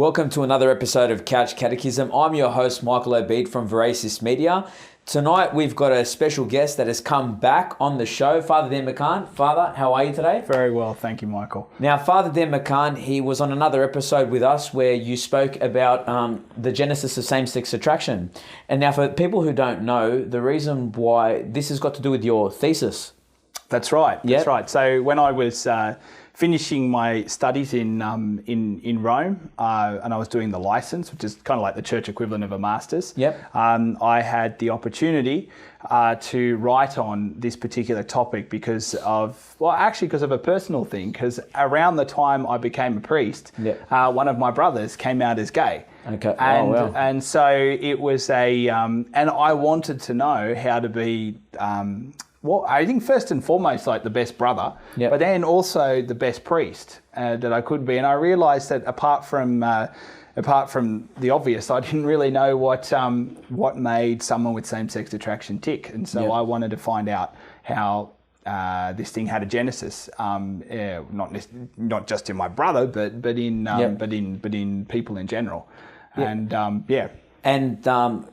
Welcome to another episode of Couch Catechism. I'm your host, Michael Obeid from Veracious Media. Tonight, we've got a special guest that has come back on the show, Father Dan McCann. Father, how are you today? Very well, thank you, Michael. Now, Father Dan McCann, he was on another episode with us where you spoke about the genesis of same-sex attraction. And now, for people who don't know, the reason why this has got to do with your thesis. That's right. Yep. That's right. So when I was finishing my studies in Rome, and I was doing the license, which is kind of like the church equivalent of a master's. Yep. I had the opportunity to write on this particular topic because of a personal thing. Because around the time I became a priest, Yep. One of my brothers came out as gay. Okay. And, wow. and so it was and I wanted to know how to be, well, I think first and foremost, like the best brother, Yep. but then also the best priest that I could be. And I realised that apart from the obvious, I didn't really know what made someone with same-sex attraction tick. And so Yep. I wanted to find out how this thing had a genesis, not just in my brother, but in people in general. Yep. And And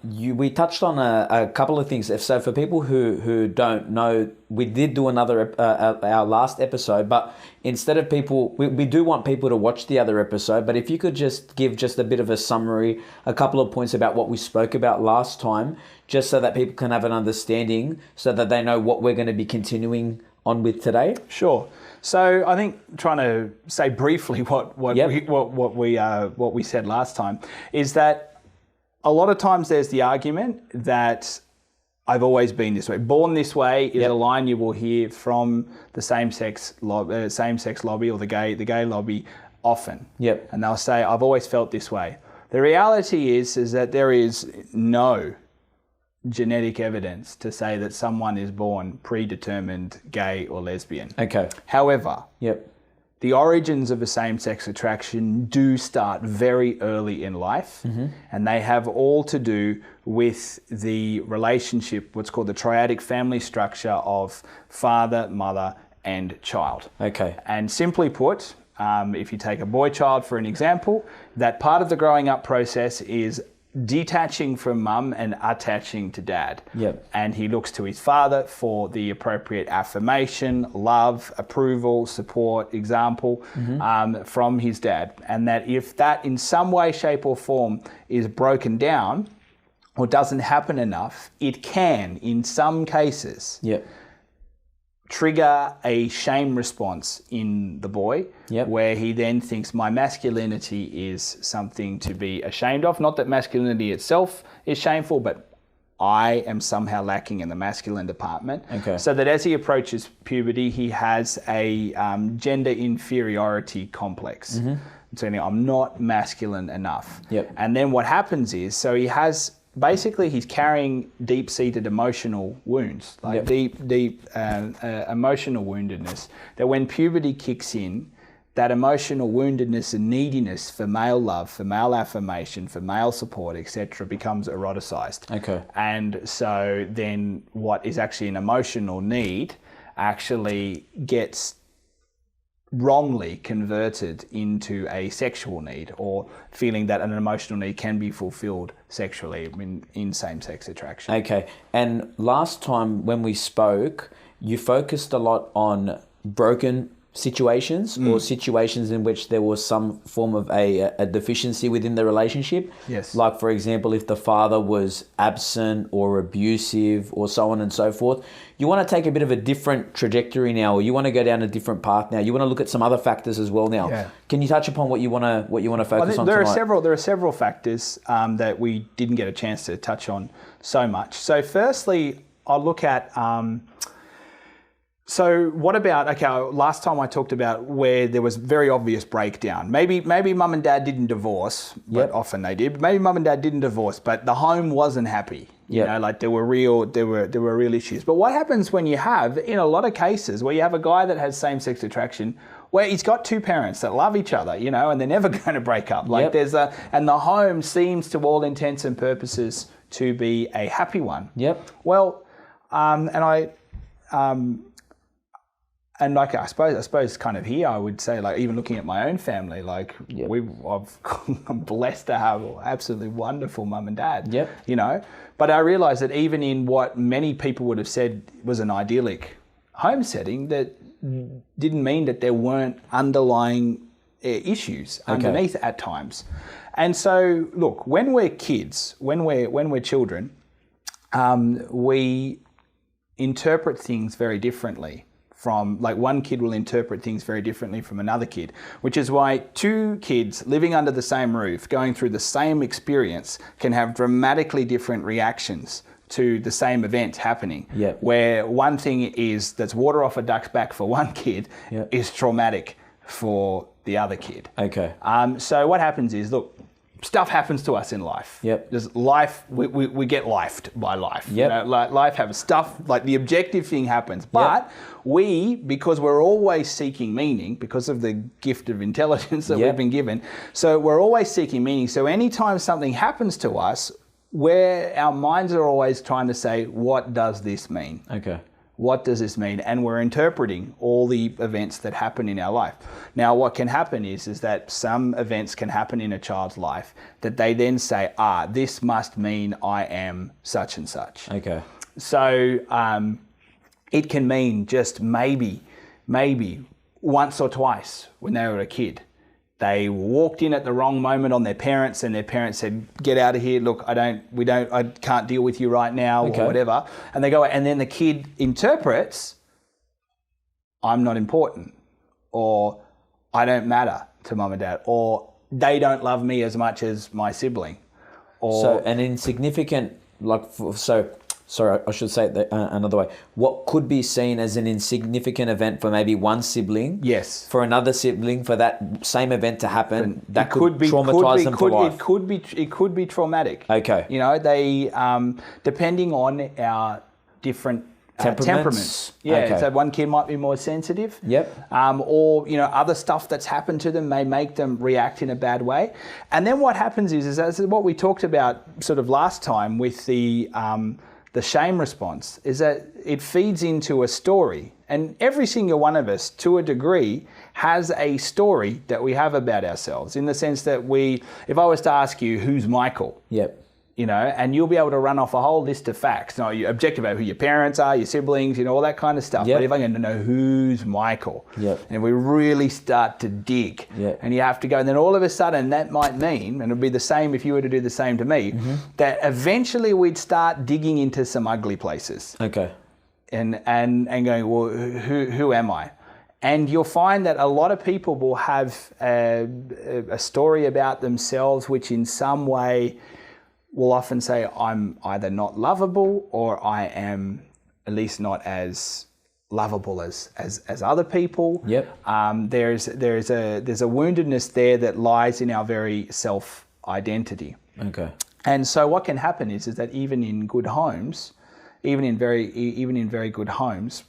we touched on a couple of things. So for people who don't know, we did do our last episode, but instead of people, we do want people to watch the other episode, but if you could just give just a bit of a summary, a couple of points about what we spoke about last time, just so that people can have an understanding, so that they know what we're going to be continuing on with today. Sure. So I think trying to say briefly what Yep. we said last time is that a lot of times there's the argument that I've always been this way. Born this way is Yep. a line you will hear from the same-sex lobby or the gay lobby often. Yep. And they'll say, I've always felt this way. The reality is that there is no genetic evidence to say that someone is born predetermined gay or lesbian. Okay. However, Yep. the origins of a same-sex attraction do start very early in life, and they have all to do with the relationship, what's called the triadic family structure of father, mother, and child. Okay. And simply put, if you take a boy child for an example, that part of the growing up process is detaching from mum and attaching to dad. Yep. And he looks to his father for the appropriate affirmation, love, approval, support, example from his dad. And that if that in some way, shape or form is broken down or doesn't happen enough, it can, in some cases, Yep. trigger a shame response in the boy, Yep. where he then thinks my masculinity is something to be ashamed of. Not that masculinity itself is shameful, but I am somehow lacking in the masculine department. Okay. So that as he approaches puberty, he has a gender inferiority complex. So I'm not masculine enough. Yep. And then what happens is, so he has, basically he's carrying deep-seated emotional wounds, like Yep. deep emotional woundedness, that when puberty kicks in, that emotional woundedness and neediness for male love, for male affirmation, for male support, etc., becomes eroticized. Okay. And so then what is actually an emotional need actually gets wrongly converted into a sexual need, or feeling that an emotional need can be fulfilled sexually in same-sex attraction. Okay. And last time when we spoke, you focused a lot on broken situations or situations in which there was some form of a deficiency within the relationship. Yes. Like, for example, if the father was absent or abusive or so on and so forth. You want to take a bit of a different trajectory now, or you want to go down a different path now. You want to look at some other factors as well now. Yeah. Can you touch upon what you want to focus on there tonight? are several factors that we didn't get a chance to touch on so much. So firstly, I'll look at so what about, last time I talked about where there was very obvious breakdown. Maybe mum and dad didn't divorce, but Yep. often they did. Maybe mum and dad didn't divorce, but the home wasn't happy. You Yep. know, like there were real issues. But what happens when you have, in a lot of cases, where you have a guy that has same-sex attraction, where he's got two parents that love each other, you know, and they're never going to break up. Like Yep. and the home seems to all intents and purposes to be a happy one. Yep. Well, And like I suppose kind of here I would say, like, even looking at my own family, like I'm blessed to have absolutely wonderful mum and dad. Yep. You know, but I realised that even in what many people would have said was an idyllic home setting, that didn't mean that there weren't underlying issues underneath at times. And so, look, when we're kids, when we're children, we interpret things very differently. From, like, one kid will interpret things very differently from another kid, which is why two kids living under the same roof, going through the same experience, can have dramatically different reactions to the same event happening. Yep. Where one thing is that's water off a duck's back for one kid is traumatic for the other kid. Okay. So what happens is, look, stuff happens to us in life. Yep. There's life, we get lifed by life. Yep. You know, like life has stuff, like the objective thing happens. But we, because we're always seeking meaning, because of the gift of intelligence that we've been given, so we're always seeking meaning. So anytime something happens to us, our minds are always trying to say, what does this mean? Okay. What does this mean? And we're interpreting all the events that happen in our life. Now, what can happen is that some events can happen in a child's life that they then say, this must mean I am such and such. Okay. So it can mean just maybe once or twice when they were a kid, they walked in at the wrong moment on their parents, and their parents said, "Get out of here! Look, I can't deal with you right now," or whatever. And they go, and then the kid interprets, "I'm not important," or "I don't matter to mum and dad," or "They don't love me as much as my sibling." Or so an insignificant, sorry, I should say it another way. What could be seen as an insignificant event for maybe one sibling, for another sibling, for that same event to happen, that could traumatize them for life. It could be traumatic. Okay. You know, they depending on our different temperaments. So one kid might be more sensitive. Or, you know, other stuff that's happened to them may make them react in a bad way. And then what happens is as what we talked about sort of last time with the shame response, is that it feeds into a story. And every single one of us, to a degree, has a story that we have about ourselves, in the sense that if I was to ask you, who's Michael? You know, and you'll be able to run off a whole list of facts. Now, you objective about who your parents are, your siblings, you know, all that kind of stuff. But if I'm going to know who's Michael, and we really start to dig, and you have to go, and then all of a sudden that might mean, and it'd be the same if you were to do the same to me, that eventually we'd start digging into some ugly places. And going, well, who am I? And you'll find that a lot of people will have a story about themselves which in some way will often say, I'm either not lovable, or I am at least not as lovable as other people. There's a woundedness there that lies in our very self-identity. And so what can happen is that even in good homes, even in very good homes,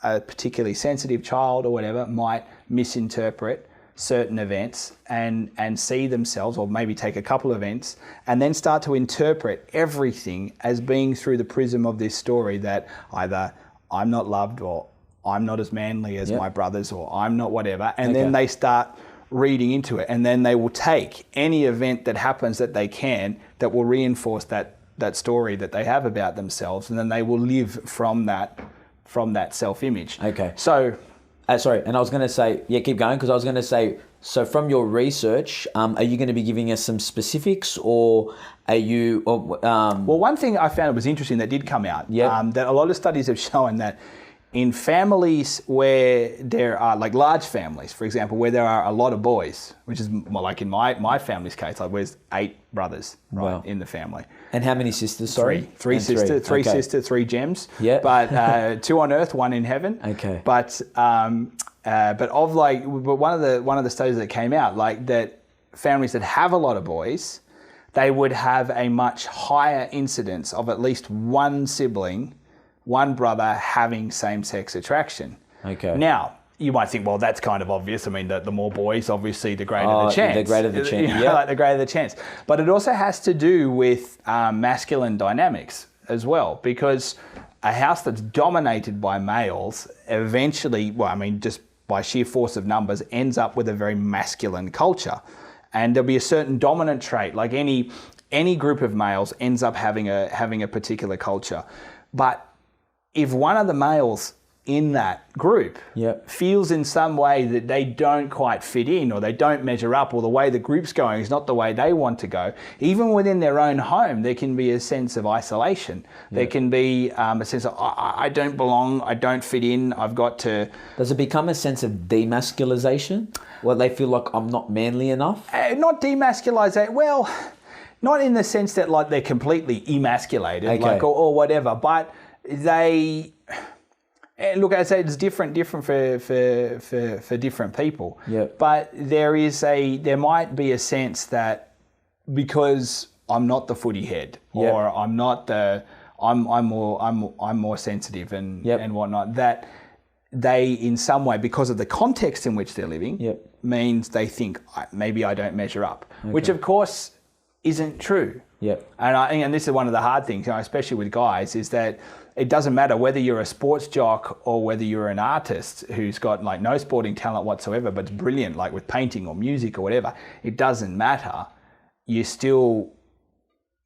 a particularly sensitive child or whatever might misinterpret certain events and see themselves, or maybe take a couple of events and then start to interpret everything as being through the prism of this story, that either I'm not loved, or I'm not as manly as my brothers, or I'm not whatever. And then they start reading into it, and then they will take any event that happens that they can that will reinforce that story that they have about themselves, and then they will live from that self-image. So sorry, and I was going to say, keep going, because I was going to say, so from your research, are you going to be giving us some specifics, or are you... Well, one thing I found was interesting that did come out, that a lot of studies have shown that in families where there are, like large families, for example, where there are a lot of boys, which is more like in my family's case, like there's 8 brothers in the family. And how many sisters? Sorry, three sisters, 3 gems. But 2 on earth, 1 in heaven. But one of the studies that came out, like that families that have a lot of boys, they would have a much higher incidence of at least one sibling, one brother having same-sex attraction. Now, you might think, well, that's kind of obvious. I mean, the more boys, obviously, the greater the chance. The greater the chance, like the greater the chance. But it also has to do with masculine dynamics as well, because a house that's dominated by males eventually, well, I mean, just by sheer force of numbers, ends up with a very masculine culture. And there'll be a certain dominant trait, like any group of males ends up having a particular culture. But if one of the males in that group feels in some way that they don't quite fit in, or they don't measure up, or the way the group's going is not the way they want to go, even within their own home, there can be a sense of isolation. There can be a sense of, I don't belong, I don't fit in, I've got to... Does it become a sense of demasculization? Well, they feel like I'm not manly enough? Not demasculization, well, not in the sense that like they're completely emasculated, like or whatever, but they... And look, I say it's different for different people. But there might be a sense that because I'm not the footy head, or I'm not I'm more sensitive and whatnot, that they in some way, because of the context in which they're living, means they think maybe I don't measure up, which of course isn't true. And this is one of the hard things, especially with guys, is that it doesn't matter whether you're a sports jock or whether you're an artist who's got like no sporting talent whatsoever, but it's brilliant, like with painting or music or whatever. It doesn't matter. You're still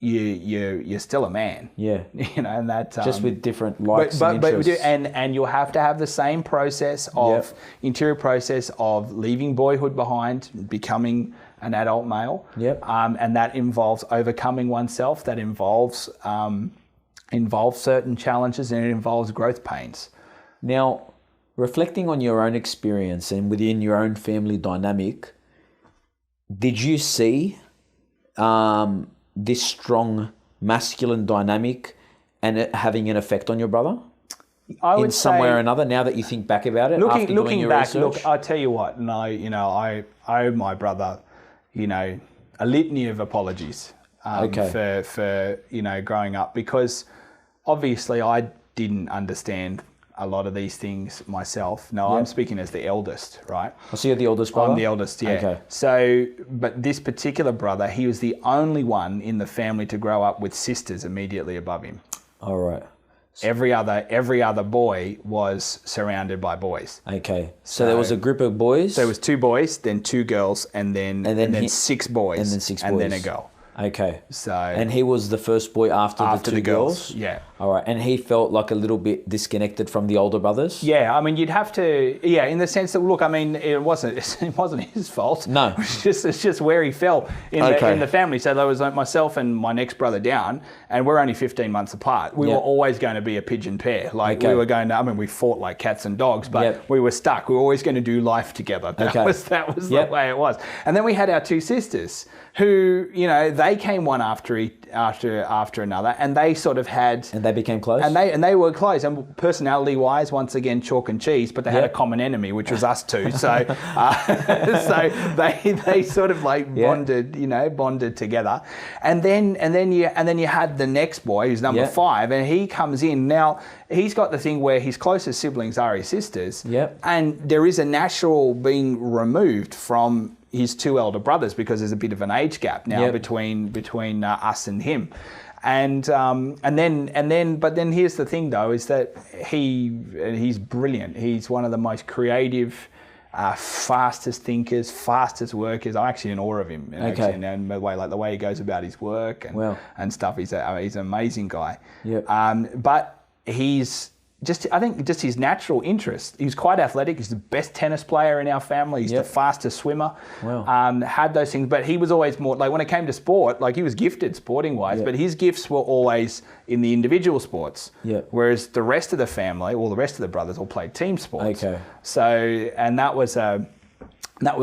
a man. And that just with different likes and interests. And you'll have to have the same process of interior process of leaving boyhood behind, becoming an adult male. And that involves overcoming oneself. That involves certain challenges, and it involves growth pains. Now, reflecting on your own experience and within your own family dynamic, did you see this strong masculine dynamic and it having an effect on your brother? I would in some way or another, now that you think back about it, looking back, research? Look, I tell you what, and I owe my brother, a litany of apologies for growing up, because obviously I didn't understand a lot of these things myself. No, I'm speaking as the eldest, right? So you're the oldest brother? I'm the eldest, yeah. Okay. So, but this particular brother, he was the only one in the family to grow up with sisters immediately above him. All right. Every other boy was surrounded by boys. Okay. So there was a group of boys? There was 2 boys, then 2 girls, and then 6 boys. And then 6 boys. And then a girl. Okay. So, and he was the first boy after the 2 girls? Yeah. All right. And he felt like a little bit disconnected from the older brothers? Yeah. I mean, you'd have to, in the sense that, look, I mean, it wasn't his fault. No. It's just where he fell in the family. So there was like myself and my next brother down, and we're only 15 months apart. We were always going to be a pigeon pair. Like we were going to, I mean, we fought like cats and dogs, but we were stuck. We were always going to do life together. That was the way it was. And then we had our 2 sisters who, they came one after another, and they sort of had... And they became close? And they were close. And personality-wise, once again, chalk and cheese, but they had a common enemy, which was us 2. So so they sort of like bonded together. And then you had the next boy, who's number 5, and he comes in. Now, he's got the thing where his closest siblings are his sisters. And there is a natural being removed from his 2 elder brothers, because there's a bit of an age gap now between us and him, but then here's the thing though, is that he's brilliant. He's one of the most creative, fastest thinkers, fastest workers. I'm actually in awe of him. And the way he goes about his work and stuff. He's an amazing guy. But he's I think his natural interest. He was quite athletic. He's the best tennis player in our family. He's the fastest swimmer. Had those things, but he was always more like, when it came to sport, like he was gifted sporting wise, but his gifts were always in the individual sports. Whereas the rest of the family, all the rest of the brothers, all played team sports. So, and that was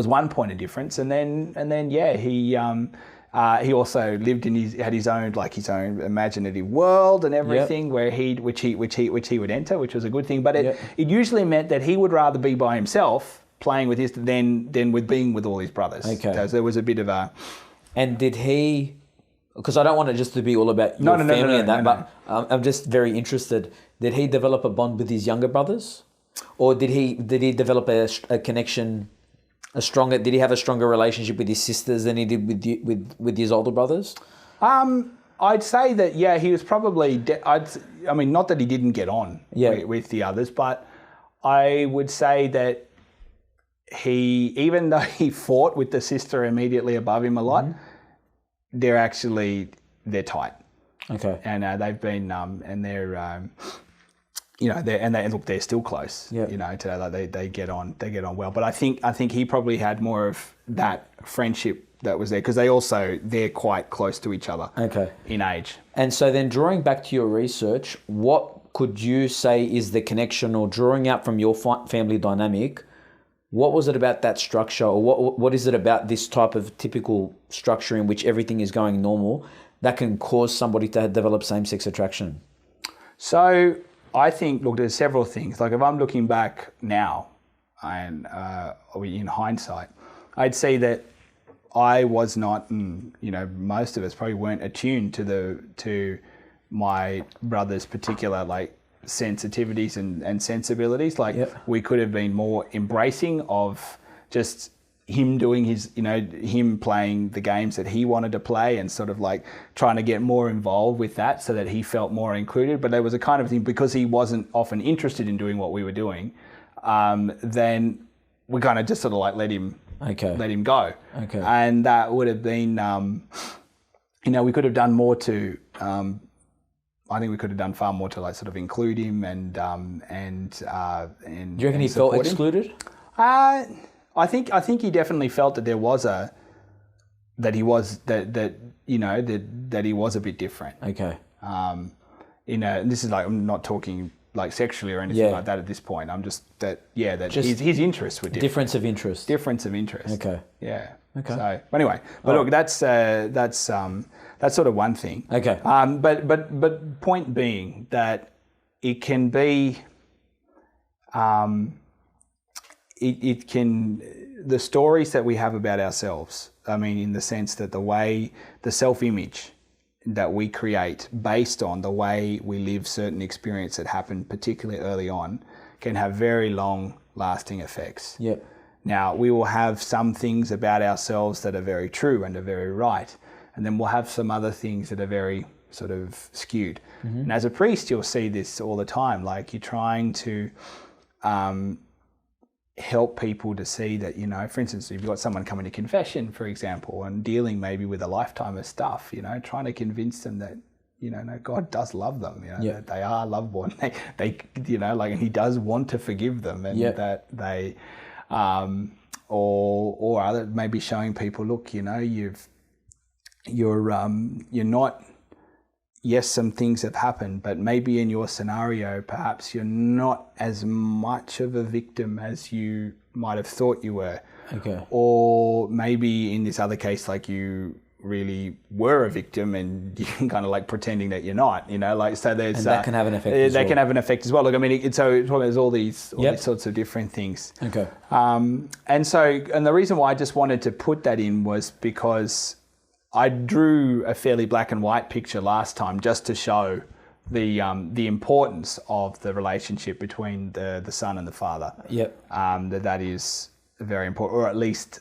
one point of difference. And then he also lived had his own imaginative world and everything, where which he would enter, which was a good thing. But it usually meant that he would rather be by himself playing with his than with being with all his brothers. So there was a bit of a. And did he? Because I don't want it just to be all about your family and that, but I'm just very interested. Did he develop a bond with his younger brothers, or did he develop a connection? Did he have a stronger relationship with his sisters than he did with his older brothers? I'd say that, yeah, he was probably, I mean, not that he didn't get on with the others, but I would say that even though he fought with the sister immediately above him a lot, they're tight. Okay. And they've been, and they're, you know, they're still close. Yeah. You know, today, like they get on well. But I think he probably had more of that friendship that was there because they're quite close to each other. Okay. In age. And so then, drawing back to your research, what could you say is the connection, or drawing out from your family dynamic? What was it about that structure, or what is it about this type of typical structure in which everything is going normal that can cause somebody to develop same-sex attraction? So I think, look, there's several things. Like if I'm looking back now, and in hindsight, I'd say that I was not, you know, most of us probably weren't attuned to my brother's particular like sensitivities and sensibilities. Like we could have been more embracing of just him doing his, you know, him playing the games that he wanted to play and sort of like trying to get more involved with that so that he felt more included. But there was a kind of thing, because he wasn't often interested in doing what we were doing, then we kind of just sort of like let him go. Okay. And that would have been, you know, we could have done more to, I think we could have done far more to like sort of include him and do you reckon he felt excluded? I think he definitely felt that there was that he was a bit different. Okay. You know, and this is like, I'm not talking like sexually or anything like that at this point. I'm just his interests were different. Difference of interest. Difference of interest. Okay. Yeah. Okay. So anyway, but look, that's sort of one thing. Okay. But point being that it can be, the stories that we have about ourselves, I mean, in the sense that the self-image that we create based on the way we live certain experience that happened particularly early on can have very long-lasting effects. Yep. Now, we will have some things about ourselves that are very true and are very right, and then we'll have some other things that are very sort of skewed. Mm-hmm. And as a priest, you'll see this all the time, like you're trying to help people to see that, you know, for instance, if you've got someone coming to confession, for example, and dealing maybe with a lifetime of stuff, you know, trying to convince them that, you know, no, God does love them, you know, that they are lovable, and they, you know, like, and he does want to forgive them, and that they, or other, maybe showing people, look, you know, you're not, yes, some things have happened, but maybe in your scenario, perhaps you're not as much of a victim as you might have thought you were. Okay. Or maybe in this other case, like you really were a victim and you're kind of like pretending that you're not, you know, like, so there's... And that can have an effect as well. That can have an effect as well. Look, I mean, there's all these sorts of different things. Okay. And the reason why I just wanted to put that in was because I drew a fairly black and white picture last time just to show the importance of the relationship between the son and the father. Yep. That is very important, or at least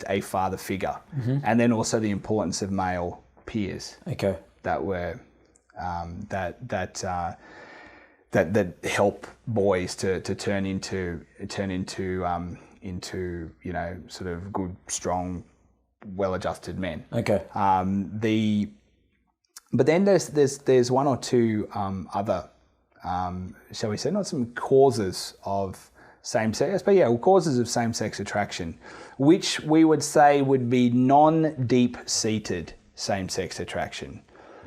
a father figure, and then also the importance of male peers. Okay. That were that help boys to turn into you know, sort of good, strong, well-adjusted men. Okay. But then there's one or two other, shall we say, not some causes of same-sex, but causes of same-sex attraction, which we would say would be non-deep-seated same-sex attraction.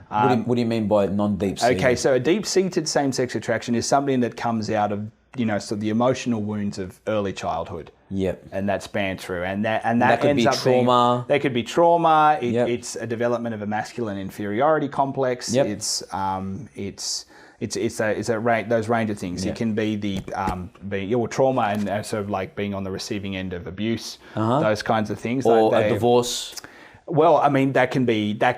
What do you mean by non-deep-seated? Okay, so a deep-seated same-sex attraction is something that comes out of, you know, so the emotional wounds of early childhood. Yep. And that spans through, and that could ends be up trauma. That could be trauma. It's a development of a masculine inferiority complex. Yep. It's a range, those range of things. Yep. It can be your trauma and sort of like being on the receiving end of abuse, those kinds of things, or a divorce. Well, I mean, that can be a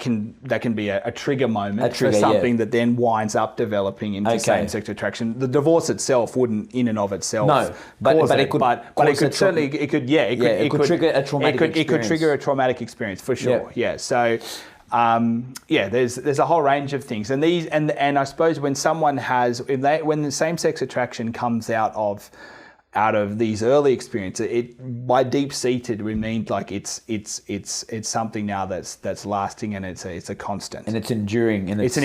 trigger moment for something that then winds up developing into same-sex attraction. The divorce itself wouldn't, in and of itself, but it could trigger a traumatic experience. It could trigger a traumatic experience for sure. Yeah. So, there's a whole range of things, and these and I suppose when someone has when the same-sex attraction comes out of these early experiences, it by deep-seated we mean like it's something now that's lasting, and it's a constant, and it's enduring, and it's an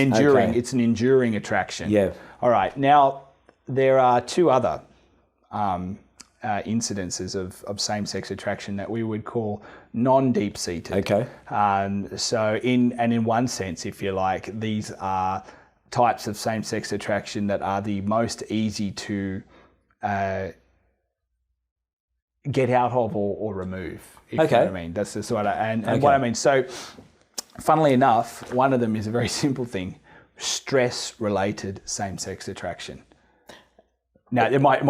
enduring attraction. Yeah. All right. Now there are two other incidences of same-sex attraction that we would call non-deep-seated. Okay. So in one sense, if you like, these are types of same-sex attraction that are the most easy to get out of or remove. If you know what I mean. That's the sort of and what I mean. So, funnily enough, one of them is a very simple thing: stress-related same-sex attraction. Now, it might.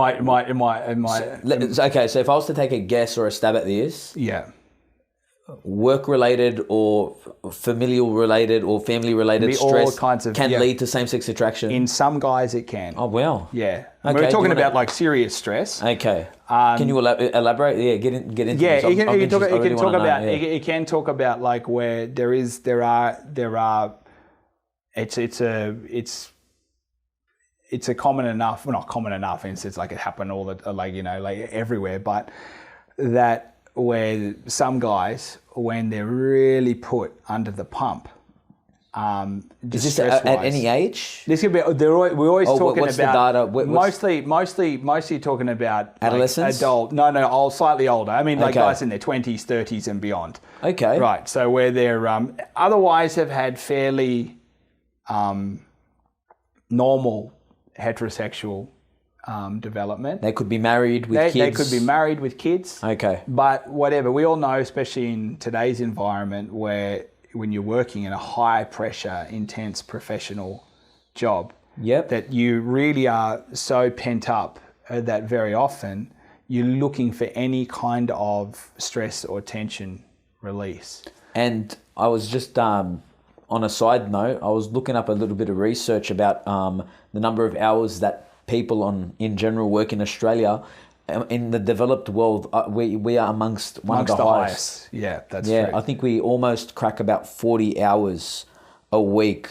Okay, so if I was to take a guess or a stab at this, Yeah. work-related or familial-related or family-related stress all kinds of, can lead to same-sex attraction. In some guys, it can. Oh, wow. Yeah. Okay, We're talking about like serious stress. Okay. Can you elaborate? Yeah, get into Yeah, this. it can talk about like where there are. It's a common enough, well, not common enough, in it's like it happened all the like everywhere, but that where some guys, when they're really put under the pump, is this at any age? This could be. We're always talking what's about the data? Mostly talking about adolescents, like adult. Slightly older. I mean, like guys in their 20s, 30s, and beyond. Okay. Right. So where they're otherwise have had fairly normal heterosexual development. They could be married with kids. They could be married with kids. Okay. But whatever, we all know, especially in today's environment, where when you're working in a high pressure, intense professional job, that you really are so pent up that very often you're looking for any kind of stress or tension release. And I was just on a side note, I was looking up a little bit of research about the number of hours that people in general work in Australia. In the developed world, we are amongst of the highest. Yeah, that's true. I think we almost crack about 40 hours a week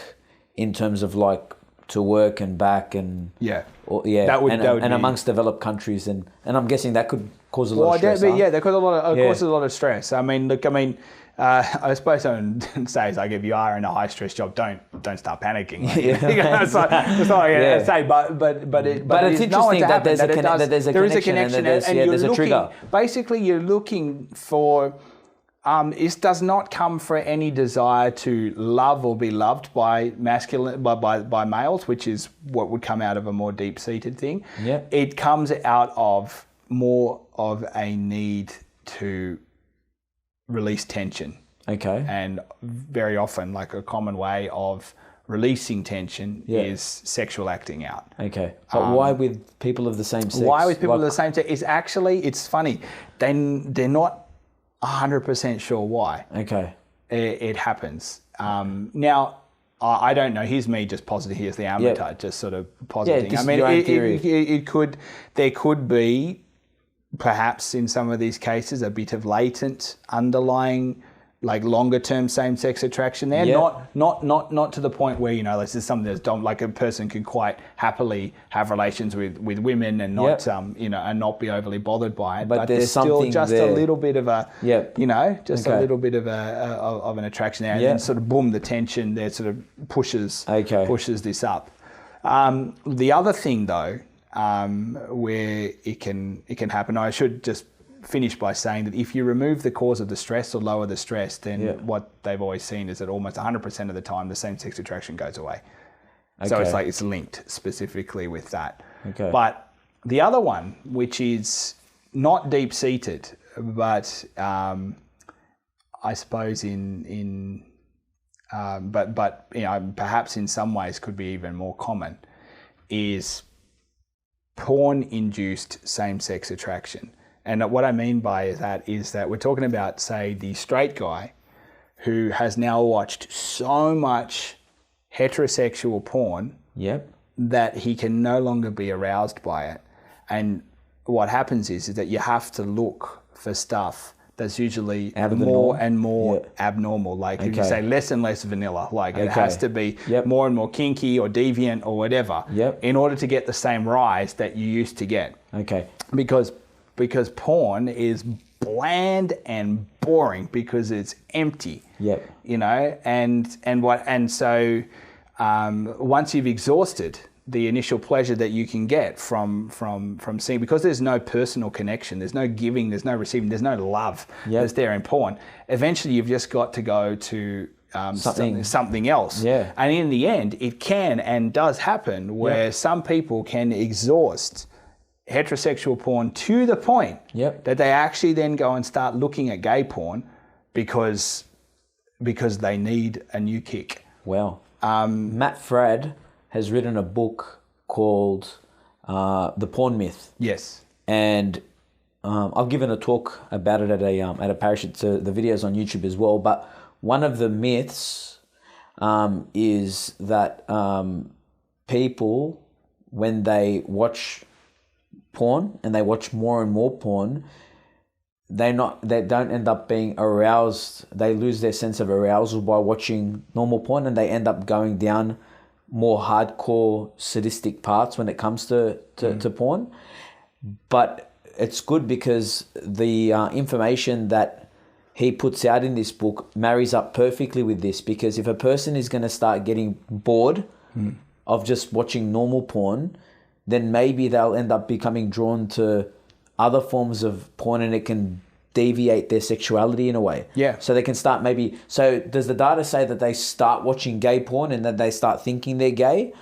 in terms of like to work and back and that would be amongst developed countries, and I'm guessing that could cause a lot of stress. That causes a lot of stress. I mean, look, I suppose I would say is like if you are in a high stress job, don't start panicking. But it's interesting that there's a connection and there's a trigger. Basically, you're looking for. This does not come for any desire to love or be loved by by males, which is what would come out of a more deep-seated thing. Yeah. It comes out of more of a need to release tension. Okay. And very often, like a common way of releasing tension is sexual acting out. Okay. But why with people of the same sex? Why with people of the same sex? It's funny. They're not 100% sure why. Okay. It happens. Now, I don't know. Here's me just positive. Here's the amateur, just sort of positing. Yeah, I mean, there could be, perhaps in some of these cases, a bit of latent underlying, like longer term same-sex attraction there. Not to the point where, this is something that's like a person can quite happily have relations with women and not and not be overly bothered by it. But there's still just a little bit of a a little bit of of an attraction there, and then sort of boom, the tension there sort of pushes this up. The other thing though, where it can happen, I should just finish by saying that if you remove the cause of the stress or lower the stress, then what they've always seen is that almost 100% of the time the same-sex attraction goes away. Okay. So it's like it's linked specifically with that. Okay. But the other one, which is not deep-seated, but I suppose but perhaps in some ways could be even more common, is porn-induced same-sex attraction. And what I mean by that is that we're talking about, say, the straight guy who has now watched so much heterosexual porn that he can no longer be aroused by it. And what happens is that you have to look for stuff that's usually Out of the more norm. and more Yeah. abnormal. Like if you Okay. say less and less vanilla, like it Okay. has to be Yep. more and more kinky or deviant or whatever Yep. in order to get the same rise that you used to get. Okay. Because porn is bland and boring because it's empty. Yep. You know, and so once you've exhausted the initial pleasure that you can get from seeing, because there's no personal connection, there's no giving, there's no receiving, there's no love that's there in porn. Eventually, you've just got to go to something else. Yeah. And in the end, it can and does happen where some people can exhaust heterosexual porn to the point that they actually then go and start looking at gay porn because they need a new kick. Wow. Matt Fradd has written a book called The Porn Myth. Yes. And I've given a talk about it at a parish. The video's on YouTube as well. But one of the myths is that people, when they watch porn and they watch more and more porn, they don't end up being aroused. They lose their sense of arousal by watching normal porn, and they end up going down more hardcore sadistic parts when it comes to porn. But it's good because the information that he puts out in this book marries up perfectly with this, because if a person is going to start getting bored of just watching normal porn, then maybe they'll end up becoming drawn to other forms of porn, and it can deviate their sexuality in a way. Yeah. So they can start maybe... So does the data say that they start watching gay porn and then they start thinking they're gay?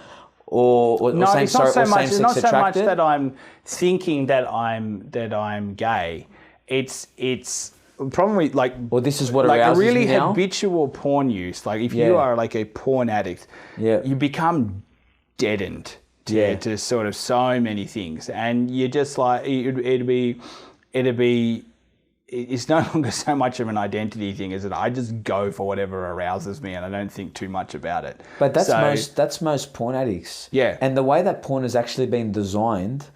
Or No, it's not so much. It's not so much attracted? that I'm thinking that I'm gay. It's probably like... Or this is what like a arouses really me now? habitual porn use. Like if you are like a porn addict, you become deadened to sort of so many things, and you just like it'd be it's no longer so much of an identity thing, is it? I just go for whatever arouses me, and I don't think too much about it. But that's most porn addicts. Yeah. And the way that porn has actually been designed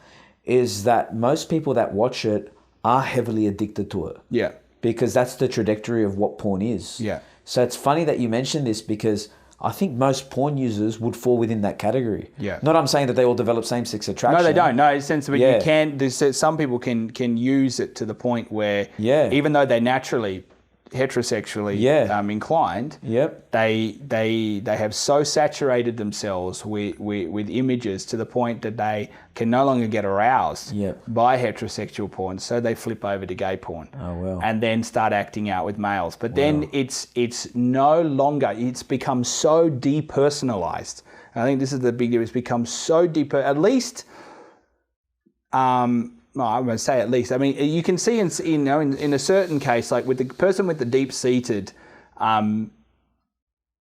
is that most people that watch it are heavily addicted to it. Yeah. Because that's the trajectory of what porn is. Yeah. So it's funny that you mentioned this, because I think most porn users would fall within that category. Yeah. Not I'm saying that they all develop same-sex attraction. No, they don't. No, in the sense that you can. There's some people can use it to the point where, even though they're naturally heterosexually inclined, they have so saturated themselves with images to the point that they can no longer get aroused by heterosexual porn, so they flip over to gay porn. Oh, wow. And then start acting out with males. But then it's no longer, it's become so depersonalized. I think this is the big deal. It's become so at least no, I'm going to say at least. I mean, you can see in a certain case, like with the person with the deep-seated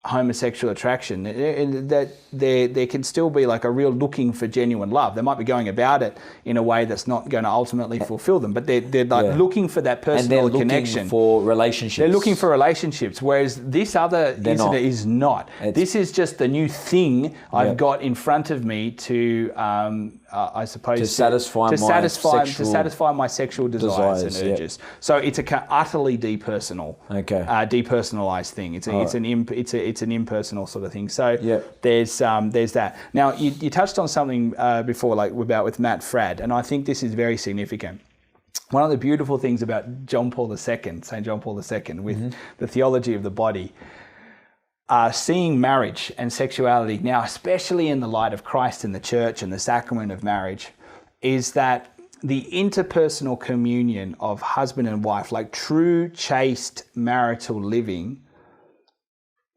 homosexual attraction, that there can still be like a real looking for genuine love. They might be going about it in a way that's not going to ultimately fulfill them, but they're like looking for that personal connection. Looking for relationships. They're looking for relationships, whereas this other incident is not. This is just the new thing I've got in front of me to, I suppose, to satisfy my sexual desires and urges. So it's a utterly depersonalized thing. It's an impersonal sort of thing. So there's that. Now you touched on something before, like with Matt Fradd, and I think this is very significant. One of the beautiful things about St. John Paul II, with the theology of the body, seeing marriage and sexuality now, especially in the light of Christ and the church and the sacrament of marriage, is that the interpersonal communion of husband and wife, like true chaste marital living,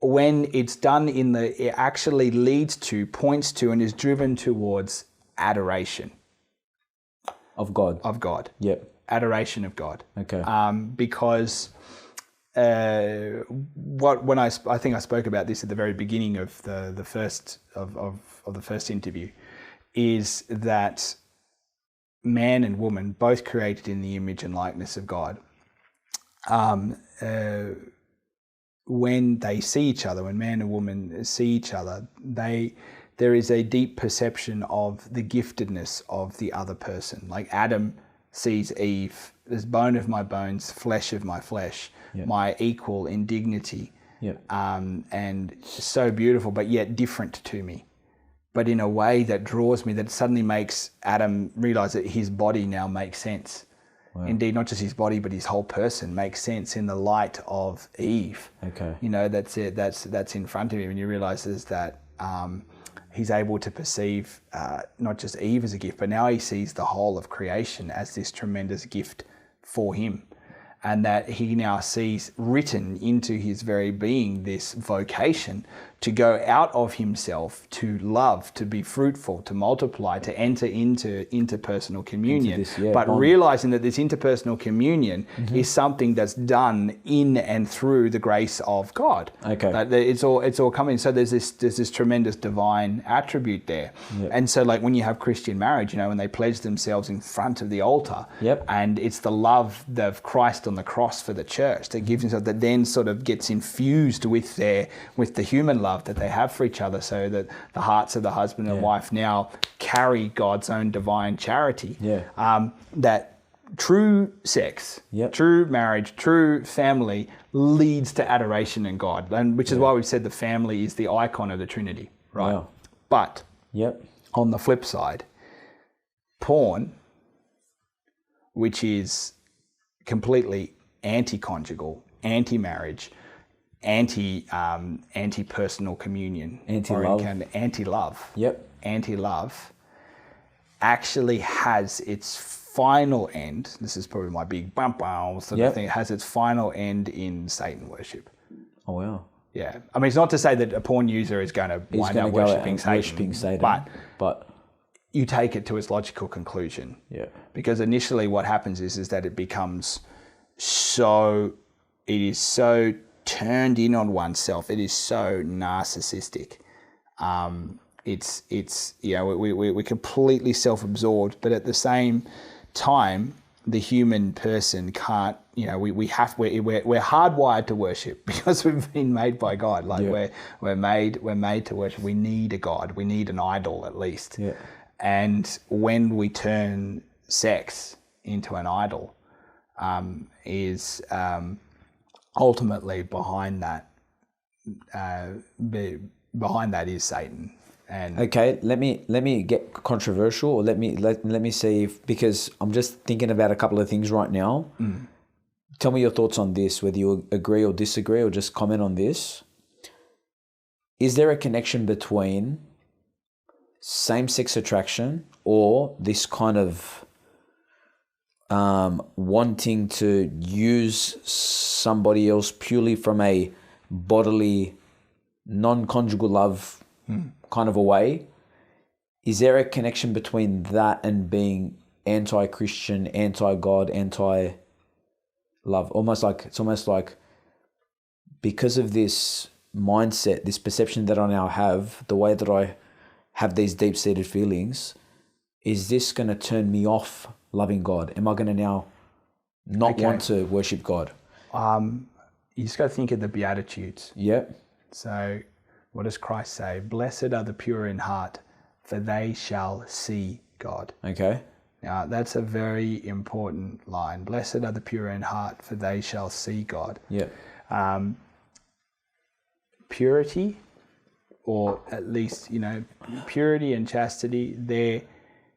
when it's done it actually points to and is driven towards adoration of God. Yep. Adoration of God. Okay. Because I think I spoke about this at the very beginning of the first interview, is that man and woman, both created in the image and likeness of God, when they see each other, when man and woman see each other, there is a deep perception of the giftedness of the other person. Like Adam sees Eve as bone of my bones, flesh of my flesh, my equal in dignity, and so beautiful, but yet different to me. But in a way that draws me, that suddenly makes Adam realize that his body now makes sense. Wow. Indeed, not just his body, but his whole person makes sense in the light of Eve. Okay. You know, that's it. That's in front of him, and he realizes that he's able to perceive not just Eve as a gift, but now he sees the whole of creation as this tremendous gift for him. And that he now sees written into his very being this vocation to go out of himself, to love, to be fruitful, to multiply, to enter into interpersonal communion. But realizing that this interpersonal communion is something that's done in and through the grace of God. Okay. That it's all coming. So there's this tremendous divine attribute there. And so like when you have Christian marriage, you know, when they pledge themselves in front of the altar, and it's the love of Christ on the cross for the church that gives himself, that then sort of gets infused with the human love that they have for each other, so that the hearts of the husband and wife now carry God's own divine charity. That true sex, true marriage, true family leads to adoration in God, and which is why we've said the family is the icon of the Trinity, right? Wow. But on the flip side, porn, which is completely anti-conjugal, anti-marriage, anti-personal communion, anti-love, anti-love, actually has its final end. This is probably my big bump sort of thing. It has its final end in Satan worship. Oh wow! Yeah, I mean, it's not to say that a porn user is going to wind up worshipping Satan, but you take it to its logical conclusion. Yeah, because initially, what happens is that it becomes it is so turned in on oneself. It is so narcissistic. It's you know, we're completely self-absorbed, but at the same time, the human person can't. You know, we're hardwired to worship because we've been made by God. Like we're made to worship. We need a God. We need an idol at least. Yeah. And when we turn sex into an idol, is ultimately behind that is Satan. And okay, let me get controversial, or let me see if, because I'm just thinking about a couple of things right now. Tell me your thoughts on this, whether you agree or disagree, or just comment on this. Is there a connection between same-sex attraction or this kind of wanting to use somebody else purely from a bodily, non-conjugal love kind of a way? Is there a connection between that and being anti-Christian, anti-God, anti-love? It's almost like because of this mindset, this perception that I now have, the way that I have these deep-seated feelings, is this going to turn me off loving God? Am I going to now not want to worship God? You just got to think of the Beatitudes. Yep. So what does Christ say? Blessed are the pure in heart, for they shall see God. Okay. Now, that's a very important line. Blessed are the pure in heart, for they shall see God. Yeah. Purity, or at least, purity and chastity,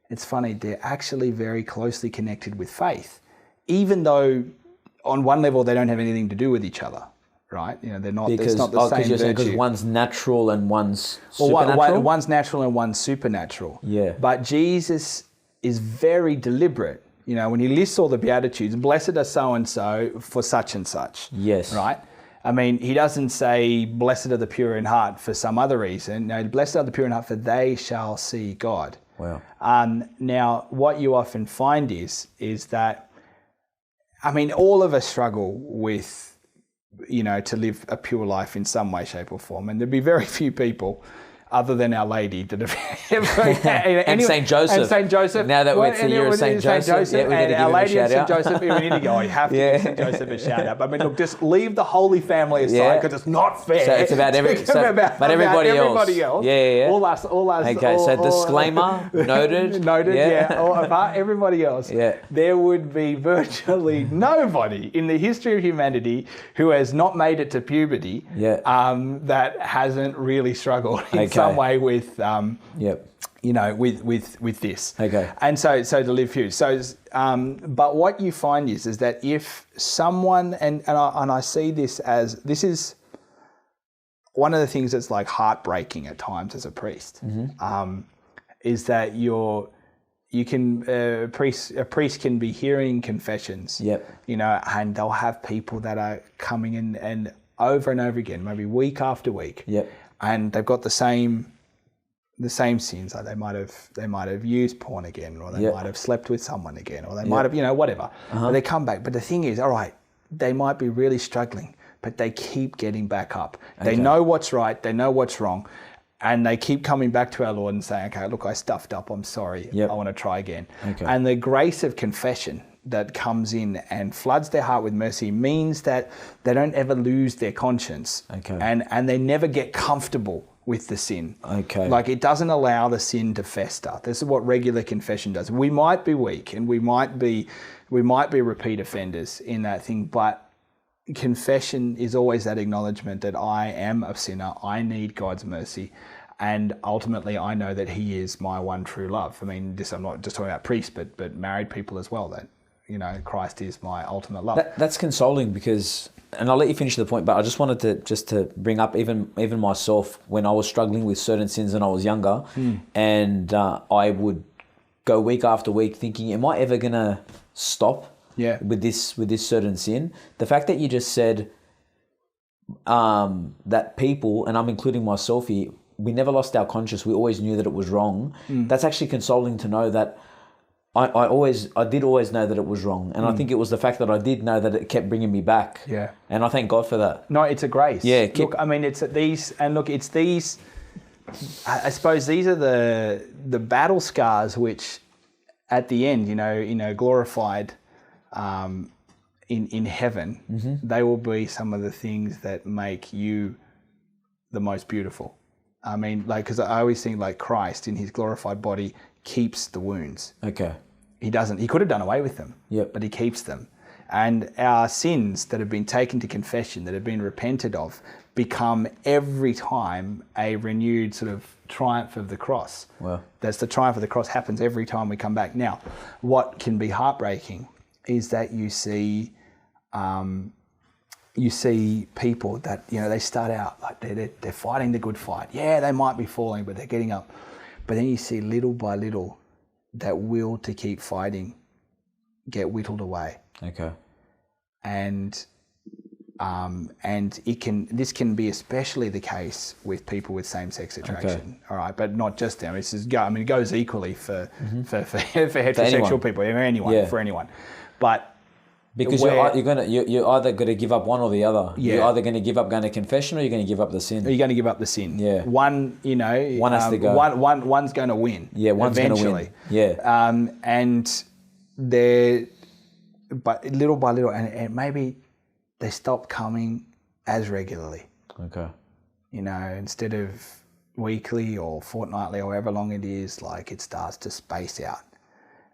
it's funny, they're actually very closely connected with faith, even though on one level they don't have anything to do with each other, right? They're not, it's not the same virtue. Because one's natural and one's supernatural? One's natural and one's supernatural. Yeah. But Jesus is very deliberate. When he lists all the Beatitudes, blessed are so-and-so for such and such. Yes. Right? I mean, he doesn't say, blessed are the pure in heart for some other reason. No, blessed are the pure in heart, for they shall see God. Wow. Now, what you often find is that, all of us struggle with, to live a pure life in some way, shape or form. And there'd be very few people other than Our Lady that have and Saint Joseph. And Saint Joseph. Now that we're at the year of Saint Joseph, yeah, we and got to Our give him a Lady and shout Saint out. Joseph, we need to go. You have to give Saint Joseph a shout out. But I mean, look, just leave the Holy Family aside because it's not fair. So it's about everybody else. Yeah. All us. Okay, so disclaimer noted. Noted. Yeah. Or apart everybody else. Yeah. There would be virtually nobody in the history of humanity who has not made it to puberty. Yeah. That hasn't really struggled in some way with with this. Okay. And so to live few. So but what you find is that if someone and I see this is one of the things that's like heartbreaking at times as a priest, is that a priest can be hearing confessions, and they'll have people that are coming in and over again, maybe week after week, and they've got the same sins. Like they might have used porn again, or they might have slept with someone again, or they might have whatever. But they come back. But the thing is, all right, they might be really struggling, but they keep getting back up. They know what's right, they know what's wrong, and they keep coming back to our Lord and saying, okay, look, I stuffed up, I'm sorry, I want to try again. And the grace of confession that comes in and floods their heart with mercy means that they don't ever lose their conscience, and they never get comfortable with the sin. Like it doesn't allow the sin to fester. This is what regular confession does. We might be weak and we might be repeat offenders in that thing, but confession is always that acknowledgement that I am a sinner, I need God's mercy, and ultimately I know that He is my one true love. I mean, I'm not just talking about priests, but married people as well, that Christ is my ultimate love. That's consoling because, and I'll let you finish the point, but I just wanted to bring up even myself when I was struggling with certain sins when I was younger, and I would go week after week thinking, am I ever gonna stop with this certain sin? The fact that you just said that people, and I'm including myself here, we never lost our conscience. We always knew that it was wrong. That's actually consoling to know that I did always know that it was wrong. And I think it was the fact that I did know that it kept bringing me back. Yeah. And I thank God for that. No, it's a grace. Yeah. Look, I mean, it's these, I suppose these are the battle scars which at the end, glorified in heaven, they will be some of the things that make you the most beautiful. I mean, because I always think Christ in His glorified body keeps the wounds. He could have done away with them, but He keeps them. And our sins that have been taken to confession, that have been repented of, become every time a renewed sort of triumph of the cross. Wow. That's the triumph of the cross happens every time we come back. Now, what can be heartbreaking is that you see people that, they start out like they're fighting the good fight. Yeah, they might be falling, but they're getting up. But then you see little by little that will to keep fighting get whittled away. And this can be especially the case with people with same-sex attraction. All right, but not just them. It goes equally for heterosexual people, for anyone. But because you're either going to give up one or the other. You're either going to give up going to confession, or you're going to give up the sin. You're going to give up the sin. Yeah. One has to go. One's going to win. Yeah, one's going to win. Yeah. And but little by little, and maybe they stop coming as regularly. Instead of weekly or fortnightly or however long it is, it starts to space out,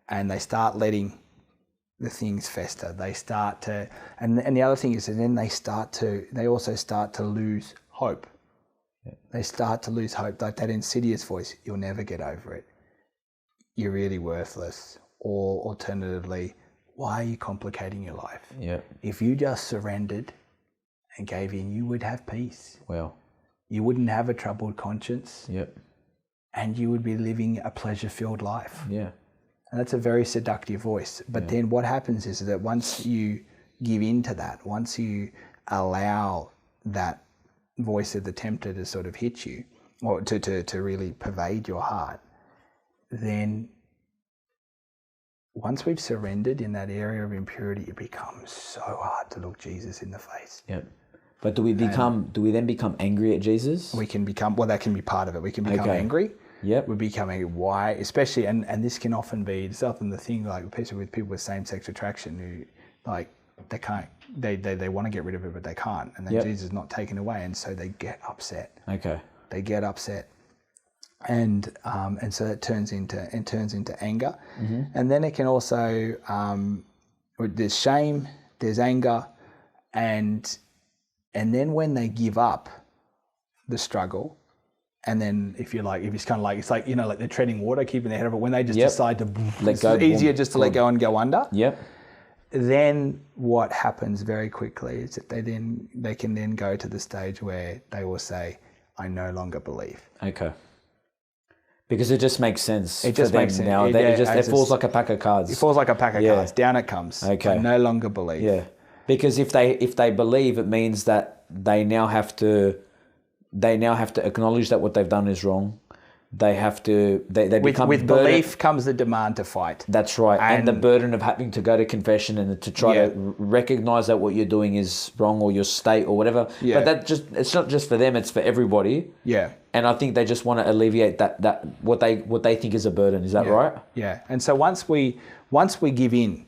and they start letting the things fester. They start to, and the other thing is that then they also start to lose hope. They start to lose hope, like that insidious voice, you'll never get over it. You're really worthless. Or alternatively, why are you complicating your life? If you just surrendered and gave in, you would have peace. You wouldn't have a troubled conscience. And you would be living a pleasure-filled life. And that's a very seductive voice. But then what happens is that once you give in to that, once you allow that voice of the tempter to sort of hit you, or to really pervade your heart, then once we've surrendered in that area of impurity, it becomes so hard to look Jesus in the face. But do we then become angry at Jesus? We can become, well, that can be part of it. We can become angry. Yep. We're becoming why, especially, and this can often be, it's often the thing, like especially with people with same-sex attraction who, like, they can't, they want to get rid of it, but they can't. And then Jesus is not taken away, and so they get upset. Okay. They get upset. And so it turns into anger. Mm-hmm. And then it can also, there's shame, there's anger, and then when they give up the struggle, and then if it's kind of like, it's like, you know, like they're treading water, keeping their head over, when they just decide to let go, it's easier just to let go and go under. Yep. Then what happens very quickly is that they can then go to the stage where they will say, I no longer believe. Okay. Because it just makes sense. It just makes sense. Now. It falls like a pack of cards. It falls like a pack of cards. Down it comes. Okay. I no longer believe. Yeah. Because if they believe, it means that they now have to acknowledge that what they've done is wrong. They have to they become with belief comes the demand to fight. That's right, and the burden of having to go to confession and to try to recognize that what you're doing is wrong, or your state or whatever. Yeah. But it's not just for them; it's for everybody. Yeah. And I think they just want to alleviate that what they think is a burden. Is that right? Yeah. And so once we give in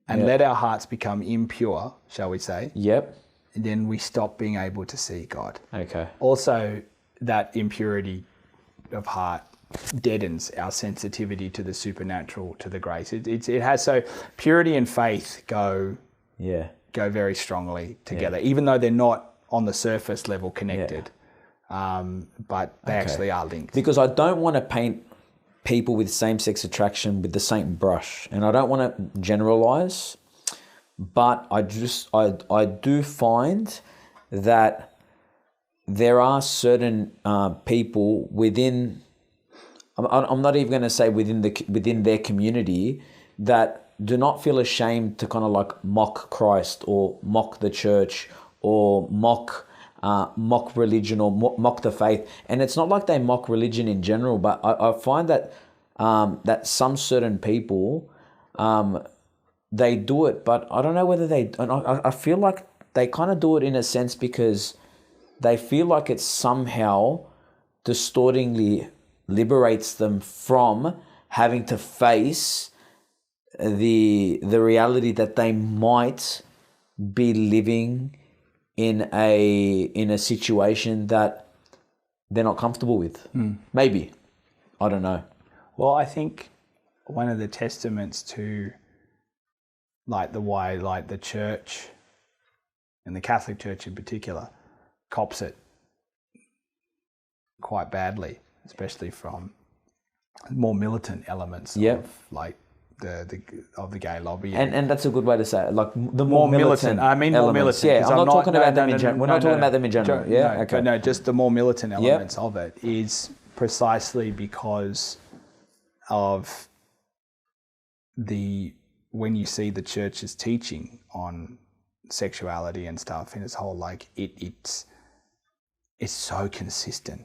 and let our hearts become impure, shall we say? Yep. Then we stop being able to see God. Okay. Also, that impurity of heart deadens our sensitivity to the supernatural, to the grace. It has, so purity and faith go very strongly together, even though they're not on the surface level connected, but they actually are linked. Because I don't want to paint people with same-sex attraction with the same brush, and I don't want to generalize, but I do find that there are certain people within, I'm not even going to say within their community, that do not feel ashamed to kind of like mock Christ or mock the church or mock religion or mock the faith. And it's not like they mock religion in general, but I find that that some certain people, they do it, but I don't know whether I feel like they kind of do it in a sense because they feel like it somehow distortingly liberates them from having to face the reality that they might be living in a situation that they're not comfortable with. Maybe. I don't know. Well, I think one of the testaments to like the way like the church and the Catholic Church in particular cops it quite badly, especially from more militant elements of like the gay lobby. And that's a good way to say it. Like the more militant. I mean, more militant. Yeah, I'm not talking about them in general. We're not talking about them in general. Yeah, okay. No, just the more militant elements of it is precisely because of when you see the church's teaching on sexuality and stuff in its whole, like it's so consistent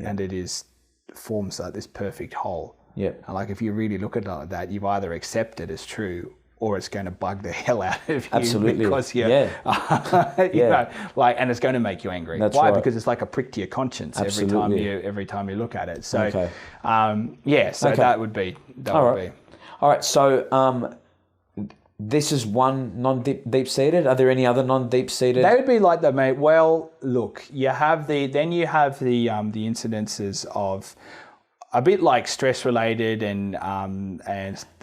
and it forms like this perfect whole. Yeah. And like if you really look at it like that, you've either accept it as true or it's going to bug the hell out of you. Absolutely. Because you know, like, and it's going to make you angry. That's Why? right. Because it's like a prick to your conscience every time you look at it. So, okay. That would be. All right. So, this is one non-deep-seated. Are there any other non-deep-seated? They would be like that, mate. Well, look, you have the incidences of a bit like stress-related and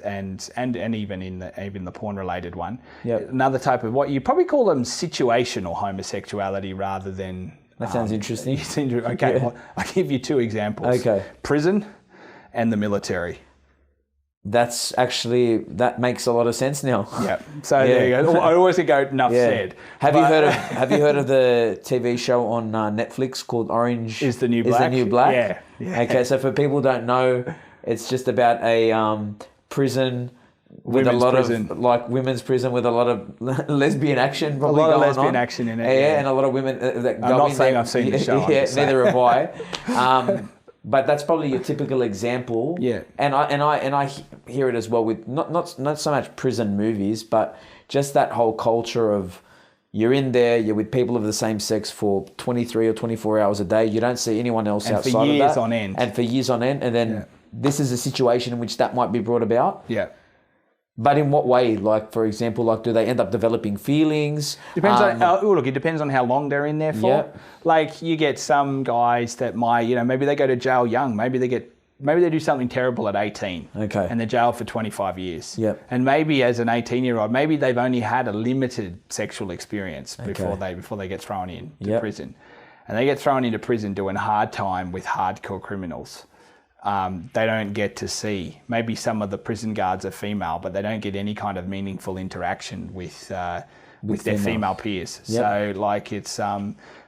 even in the porn-related one. Yep. Another type of what you probably call them situational homosexuality rather than. That sounds interesting. Okay, well, I'll give you two examples. Okay. Prison and the military. That makes a lot of sense now. Yeah. So there you go. I always go, enough said. Have you heard of the TV show on Netflix called Orange is the New Black? Yeah. Okay, so for people who don't know, it's just about a prison with women's prison with a lot of lesbian action probably going on. A lot of lesbian action in it. Yeah, and a lot of women that go in. I'm not saying I've seen the show. Yeah, neither have I. But that's probably your typical example. Yeah. And I hear it as well with not so much prison movies, but just that whole culture of, You're in there, you're with people of the same sex for 23 or 24 hours a day. You don't see anyone else And outside for of that. years on end. And for years on end. And then this is a situation in which that might be brought about. Yeah. But in what way? Like, for example, like, do they end up developing feelings? Depends on, look, it depends on how long they're in there for. Yeah. Like, you get some guys that might, maybe they go to jail young. Maybe they do something terrible at 18. Okay. And they're jailed for 25 years. Yep. And maybe as an 18-year-old, maybe they've only had a limited sexual experience before they get thrown into prison. And they get thrown into prison doing hard time with hardcore criminals. They don't get to see, maybe some of the prison guards are female, but they don't get any kind of meaningful interaction with their female peers. Yep. So like it's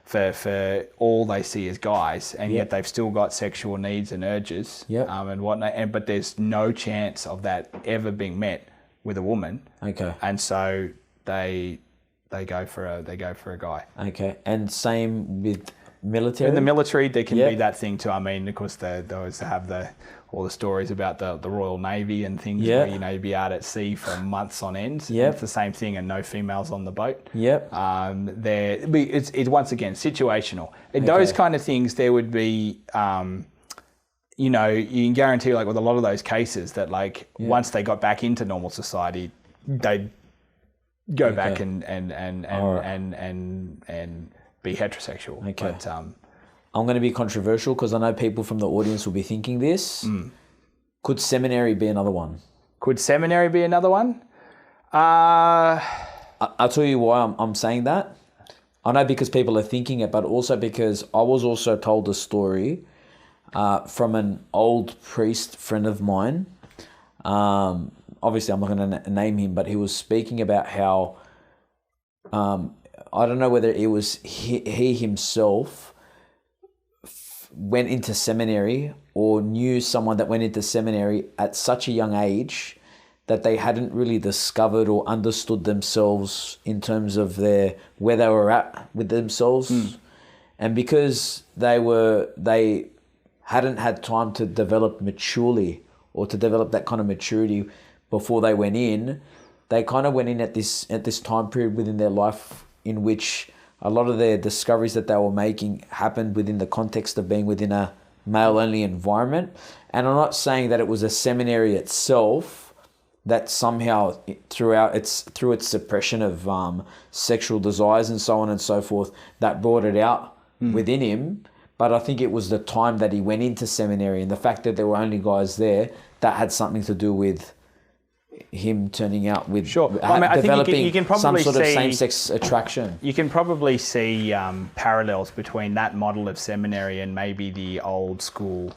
for all they see is guys, and yet they've still got sexual needs and urges and whatnot. But there's no chance of that ever being met with a woman. Okay. And so they go for a guy. Okay. And same with military? In the military, there can be that thing too. I mean, of course, they always have all the stories about the Royal Navy and things where, you'd be out at sea for months on end. Yep. It's the same thing, and no females on the boat. Yep. It's once again situational. In those kind of things, there would be, you can guarantee, like with a lot of those cases, that like once they got back into normal society, they'd go back and be heterosexual. Okay. But, I'm going to be controversial because I know people from the audience will be thinking this. Could seminary be another one? Could seminary be another one? I'll tell you why I'm saying that. I know because people are thinking it, but also because I was also told a story from an old priest friend of mine. Obviously, I'm not going to name him, but he was speaking about how, I don't know whether it was he himself went into seminary or knew someone that went into seminary at such a young age that they hadn't really discovered or understood themselves in terms of where they were at with themselves. And because they hadn't had time to develop maturely or to develop that kind of maturity before they went in, they kind of went in at this time period within their life in which a lot of their discoveries that they were making happened within the context of being within a male-only environment. And I'm not saying that it was a seminary itself that somehow through its suppression of sexual desires and so on and so forth, that brought it out within him. But I think it was the time that he went into seminary and the fact that there were only guys there that had something to do with him turning out with developing you can probably some sort of see same-sex attraction. You can probably see parallels between that model of seminary and maybe the old school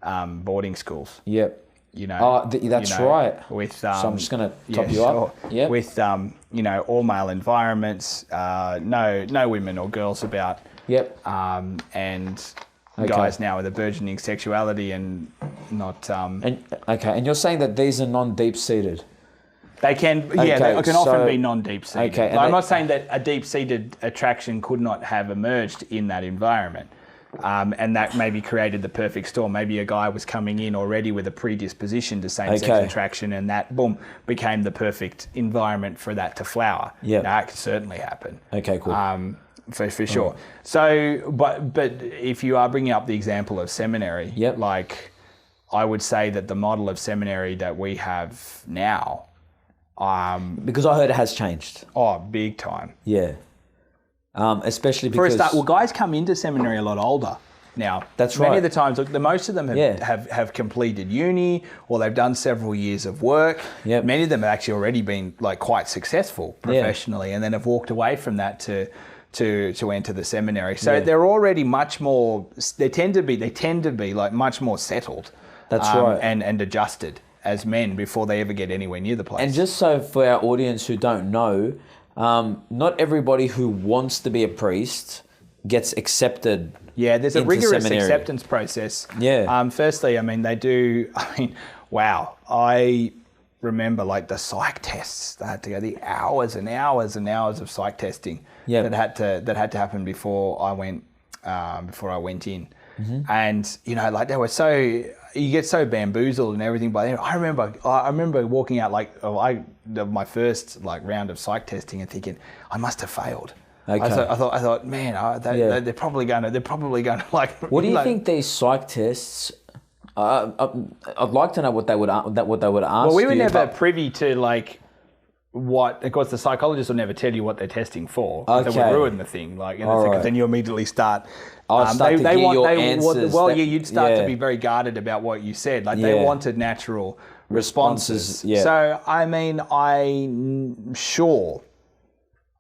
boarding schools. Yep. That's right. With so I'm just going to top you up. Yep. With all male environments, no women or girls about. Yep. And guys now with a burgeoning sexuality and not. And you're saying that these are non-deep-seated. They can, they can often be non-deep-seated. Okay, I'm not saying that a deep-seated attraction could not have emerged in that environment. And that maybe created the perfect storm. Maybe a guy was coming in already with a predisposition to same-sex attraction, and that, boom, became the perfect environment for that to flower. Yeah, that could certainly happen. Okay, cool. For sure. Right. So, but if you are bringing up the example of seminary, like I would say that the model of seminary that we have now, because I heard it has changed. Oh, big time. Yeah. Especially because... For a start, guys come into seminary a lot older now. That's right. Many of the times, look, most of them have completed uni or they've done several years of work. Yep. Many of them have actually already been like quite successful professionally and then have walked away from that to enter the seminary. So they're already much more, they tend to be like much more settled. That's right. And adjusted as men before they ever get anywhere near the place. And just so for our audience who don't know, not everybody who wants to be a priest gets accepted. Yeah, there's a rigorous seminary. acceptance process. Yeah. Firstly, wow. I remember like the psych tests. They had to go the hours and hours and hours of psych testing that had to happen before I went in. Mm-hmm. And like they were so you get so bamboozled and everything. But I remember walking out my first round of psych testing and thinking I must have failed. Okay. I thought, man, they're probably going to like. What do you think these psych tests? I'd like to know what they would ask. Well, we were you, never but- privy to what. Of course, the psychologist will never tell you what they're testing for. Okay. That would ruin the thing. Right. Then you immediately start. Start to get your answers. You'd start to be very guarded about what you said. They wanted natural responses. Yeah. So I mean, I am sure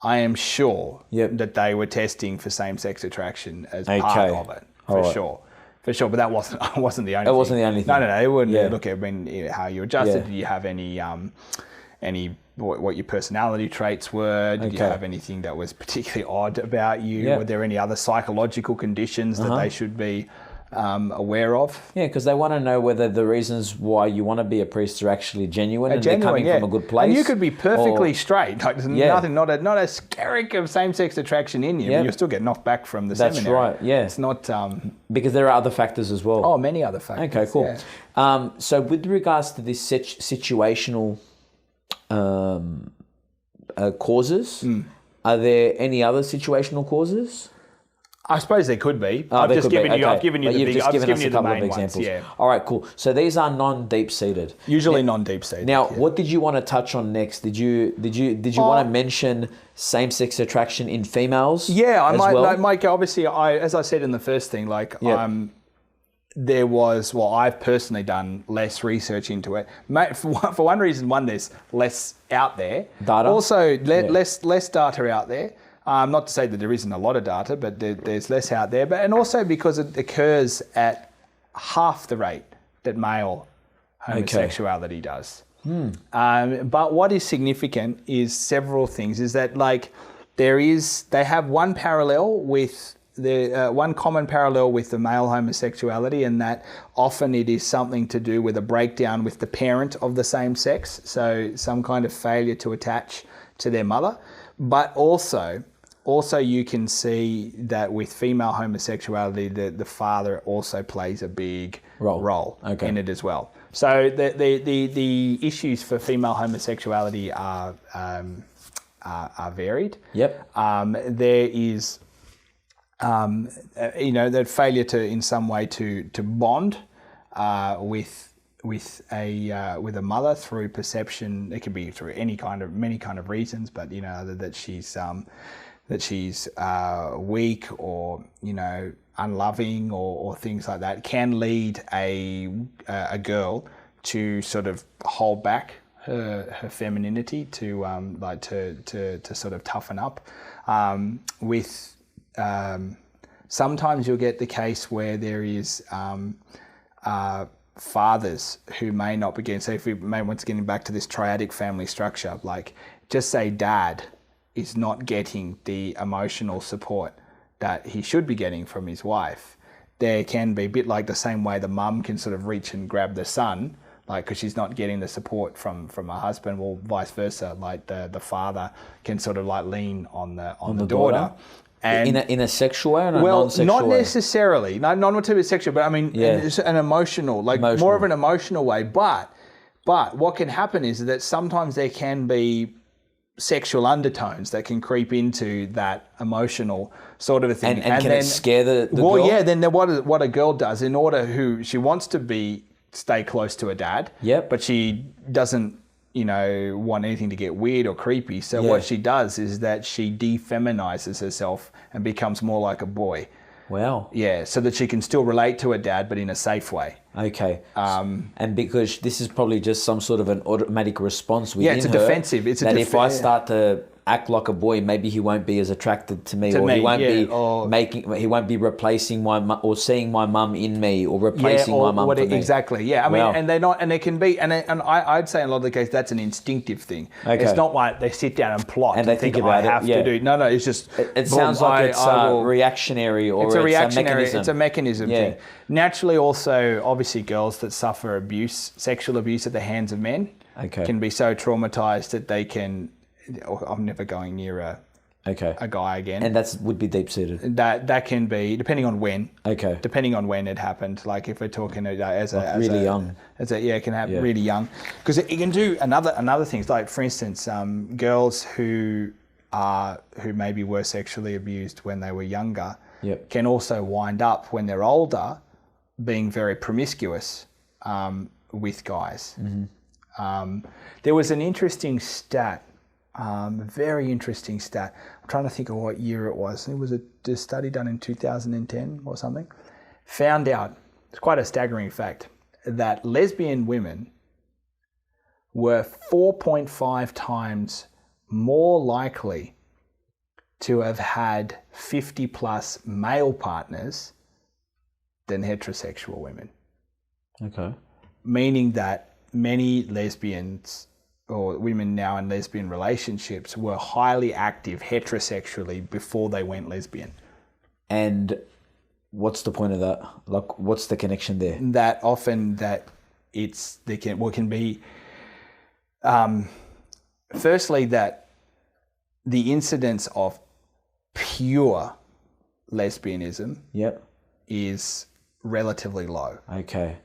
that they were testing for same-sex attraction as part of it, for sure. But that wasn't the only. That wasn't the only thing. No. It wouldn't look. I mean, how you adjusted. Did you have any what your personality traits were? Did you have anything that was particularly odd about you? Yeah. Were there any other psychological conditions that they should be aware of? Yeah, because they want to know whether the reasons why you want to be a priest are actually genuine and they're coming from a good place. And you could be perfectly straight. There's nothing, not a skerrick of same-sex attraction in you, but you'll still get knocked back from the seminary. That's right, yeah. It's not... because there are other factors as well. Oh, many other factors. Okay, cool. Yeah. So with regards to this situational causes, are there any other situational causes? I suppose there could be. I've given you the main ones. Yeah. All right, cool. So these are non-deep-seated. Usually non-deep-seated. Now, what did you want to touch on next? Did you want to mention same-sex attraction in females? Yeah, I might. Well? Mike, obviously, as I said in the first thing, I've personally done less research into it. For one reason, there's less out there. Data. Also, less data out there. Not to say that there isn't a lot of data, but there's less out there. And also because it occurs at half the rate that male homosexuality does. But what is significant is several things. Is that they have one parallel with one common parallel with the male homosexuality, and that often it is something to do with a breakdown with the parent of the same sex, so some kind of failure to attach to their mother. But also you can see that with female homosexuality, the father also plays a big role in it as well. So the issues for female homosexuality are varied. Yep. There is that failure to in some way to bond with a mother through perception. It could be through many kind of reasons, but that she's weak or unloving or things like that can lead a girl to sort of hold back her femininity to sort of toughen up. Sometimes you'll get the case where there is fathers who may not begin. So if we may once getting back to this triadic family structure, just say dad is not getting the emotional support that he should be getting from his wife. There can be a bit like the same way the mum can sort of reach and grab the son, because she's not getting the support from her husband. Well, vice versa, the father can sort of lean on the daughter. And in a sexual way or a non-sexual not way? necessarily. Not to be sexual, but I mean, it's an emotional, more of an emotional way. But what can happen is that sometimes there can be sexual undertones that can creep into that emotional sort of a thing. And can then, it scare the girl? Well, yeah, then what a girl does in order she wants to stay close to her dad, but she doesn't want anything to get weird or creepy. So what she does is that she defeminizes herself and becomes more like a boy. Wow. Yeah, so that she can still relate to her dad, but in a safe way. Okay. And because this is probably just some sort of an automatic response within her. Yeah, it's a defensive. If I start to act like a boy, maybe he won't be as attracted to me, he won't be replacing my mum or seeing my mum in me or replacing my mum for me. Exactly. Yeah. I mean, and they're not, and it can be, and I'd say in a lot of the cases that's an instinctive thing. Okay. It's not like they sit down and plot and they think about I have to do. No, it's just. It sounds like it's reactionary or it's a reactionary. It's a mechanism thing. Naturally, also, obviously, girls that suffer sexual abuse at the hands of men, can be so traumatized that they can. I'm never going near Okay. a guy again. And that would be deep-seated. That can be depending on when. Okay. Depending on when it happened. Like if we're talking as really young. It can happen really young, because it can do another things. Like for instance, girls who maybe were sexually abused when they were younger can also wind up when they're older being very promiscuous with guys. Mm-hmm. There was an interesting stat, very interesting stat. I'm trying to think of what year it was. It was a study done in 2010 or something. Found out, it's quite a staggering fact, that lesbian women were 4.5 times more likely to have had 50 plus male partners than heterosexual women. Okay. Meaning that many lesbians or women now in lesbian relationships were highly active heterosexually before they went lesbian. And what's the point of that? Like, what's the connection there? That often that can be, firstly, that the incidence of pure lesbianism is relatively low. Okay.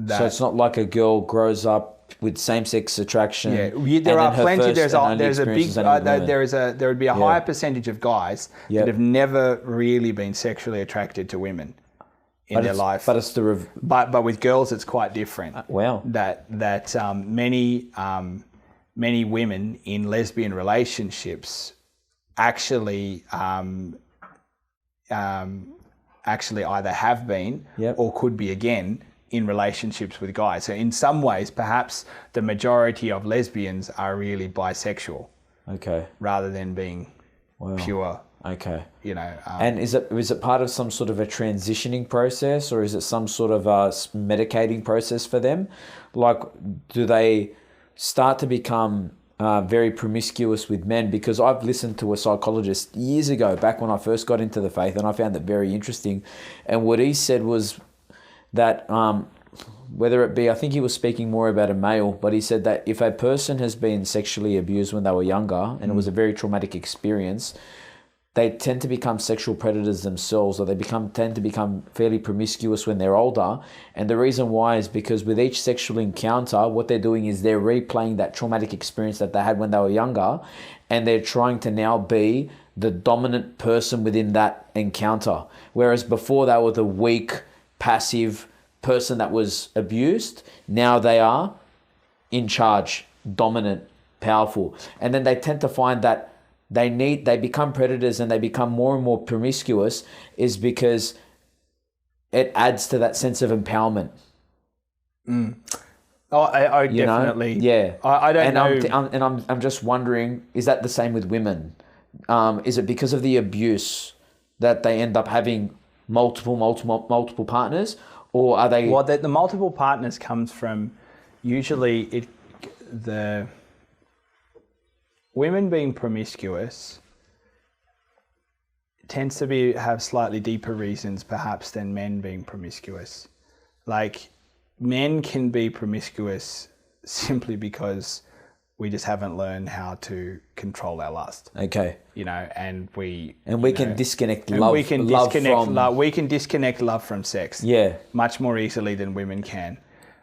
So it's not like a girl grows up with same-sex attraction. Yeah, there are plenty. There would be a higher percentage of guys that have never really been sexually attracted to women in their life. But it's but with girls, it's quite different. Wow. That many women in lesbian relationships actually either have been or could be again in relationships with guys. So in some ways, perhaps the majority of lesbians are really bisexual. Okay. Rather than being pure. Okay. And is it part of some sort of a transitioning process, or is it some sort of a medicating process for them? Like, do they start to become very promiscuous with men? Because I've listened to a psychologist years ago, back when I first got into the faith, and I found it very interesting. And what he said was that whether it be, I think he was speaking more about a male, but he said that if a person has been sexually abused when they were younger and it was a very traumatic experience, they tend to become sexual predators themselves, or they tend to become fairly promiscuous when they're older. And the reason why is because with each sexual encounter, what they're doing is they're replaying that traumatic experience that they had when they were younger, and they're trying to now be the dominant person within that encounter. Whereas before they were the weak, passive person that was abused, now they are in charge, dominant, powerful. And then they tend to find that they become predators and they become more and more promiscuous, is because it adds to that sense of empowerment. Oh, I definitely. Yeah. I don't know. I'm just wondering, is that the same with women? Is it because of the abuse that they end up having multiple partners, or are they? Well, the multiple partners comes from usually the women being promiscuous tends to have slightly deeper reasons perhaps than men being promiscuous. Like, men can be promiscuous simply because we just haven't learned how to control our lust. Okay. And we can disconnect love. We can disconnect love from sex. Yeah. Much more easily than women can.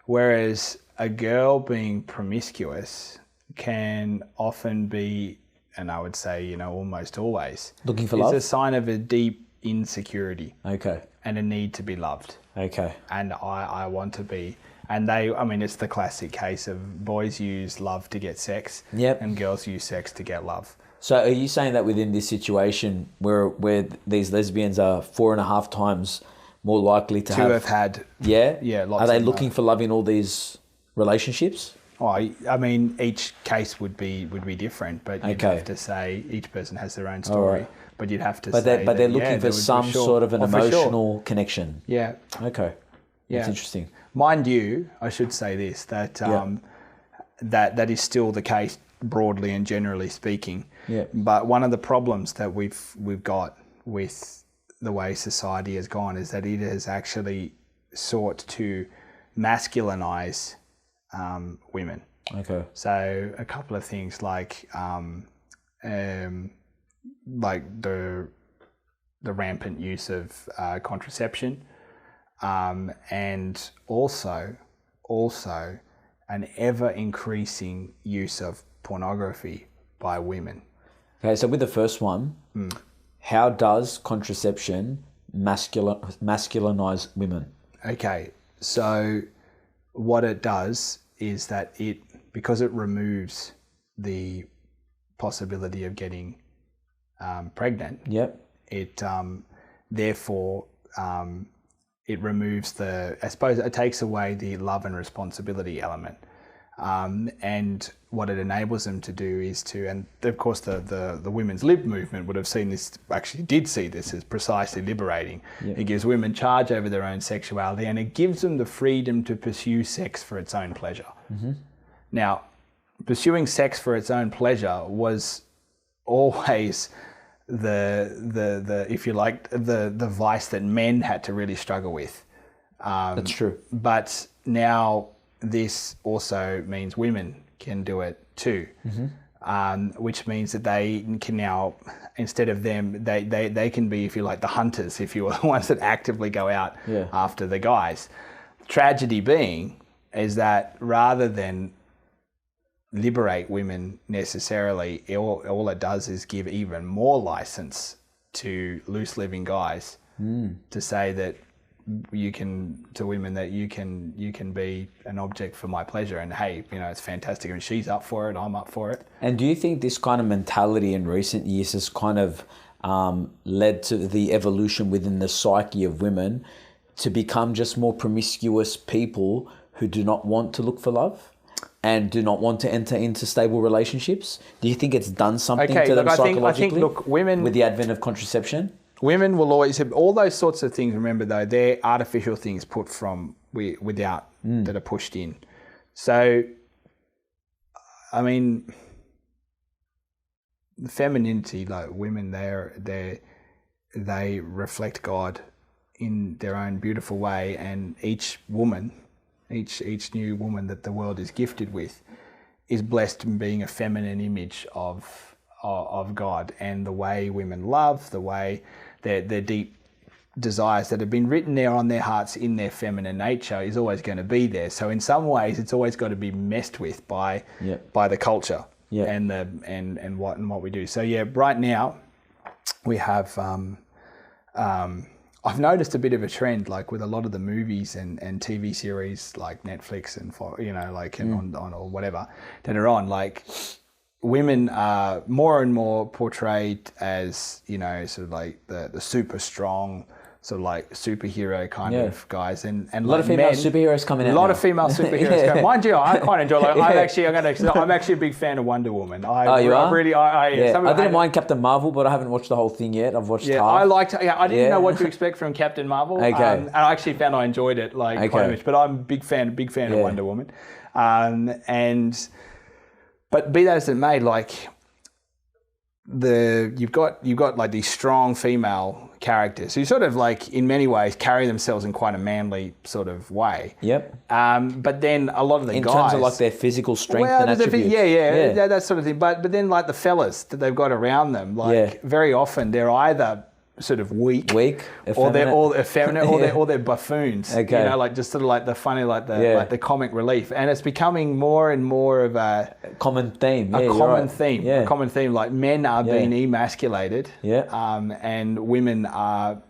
Whereas a girl being promiscuous can often be, and I would say, almost always, looking for love. It's a sign of a deep insecurity. Okay. And a need to be loved. Okay. And I want to be. And it's the classic case of boys use love to get sex. Yep. And girls use sex to get love. So are you saying that within this situation where these lesbians are 4.5 times more likely to have had... Yeah? Yeah. Are they looking for love in all these relationships? Oh, each case would be different, but you'd have to say each person has their own story. Right. But you'd have to say... But they're looking for some sort of an emotional connection. Yeah. Okay. Yeah. That's interesting. Mind you, I should say this, that that is still the case broadly and generally speaking. Yeah. But one of the problems that we've got with the way society has gone is that it has actually sought to masculinize women. Okay. So a couple of things like like the rampant use of contraception, and also an ever increasing use of pornography by women. Okay, so with the first one, how does contraception masculinize women? Okay, so what it does is that because it removes the possibility of getting pregnant. Yep. It therefore it removes I suppose it takes away the love and responsibility element. And what it enables them to do is and of course the women's lib movement would have seen this, actually did see this as precisely liberating. Yeah. It gives women charge over their own sexuality, and it gives them the freedom to pursue sex for its own pleasure. Mm-hmm. Now, pursuing sex for its own pleasure was always the if you like, the vice that men had to really struggle with. That's true. But now this also means women can do it too, which means that they can now, instead of them, they can be, if you like, the hunters, if you will, the ones that actively go out after the guys. Tragedy being is that rather than liberate women necessarily, all it does is give even more license to loose living guys to say that to women that you can be an object for my pleasure, and hey, it's fantastic, and she's up for it, I'm up for it. And do you think this kind of mentality in recent years has kind of led to the evolution within the psyche of women to become just more promiscuous people who do not want to look for love and do not want to enter into stable relationships? Do you think it's done something to them psychologically? I think, look, women, with the advent of contraception? Women will always have all those sorts of things. Remember, though, they're artificial things put from without that are pushed in. So, I mean, the femininity, like women, they reflect God in their own beautiful way, and each woman, each new woman that the world is gifted with, is blessed in being a feminine image of God, and the way women love, the way their deep desires that have been written there on their hearts in their feminine nature is always going to be there. So in some ways, it's always got to be messed with by the culture and what we do. So right now we have I've noticed a bit of a trend, like with a lot of the movies and TV series like Netflix and on or whatever that are on, like women are more and more portrayed as, sort of like the super strong, sort of like superhero kind of guys, and a lot of female superheroes coming out. A lot of female superheroes coming. Mind you, I quite enjoy. Like, I'm actually a big fan of Wonder Woman. You are? I didn't mind Captain Marvel, but I haven't watched the whole thing yet. I've watched half. I didn't know what to expect from Captain Marvel. Okay. And I actually found I enjoyed it quite much. But I'm a big fan of Wonder Woman, But be that as it may, like you've got like these strong female characters who sort of like in many ways carry themselves in quite a manly sort of way. Yep. But then a lot of the guys, in terms of like their physical strength and attributes. That sort of thing. But then like the fellas that they've got around them, like very often they're either sort of weak, or they're effeminate, or they're buffoons. Okay. Like just sort of like the funny, like the comic relief, and it's becoming more and more of a common theme. A common theme. Like men are being emasculated, and women are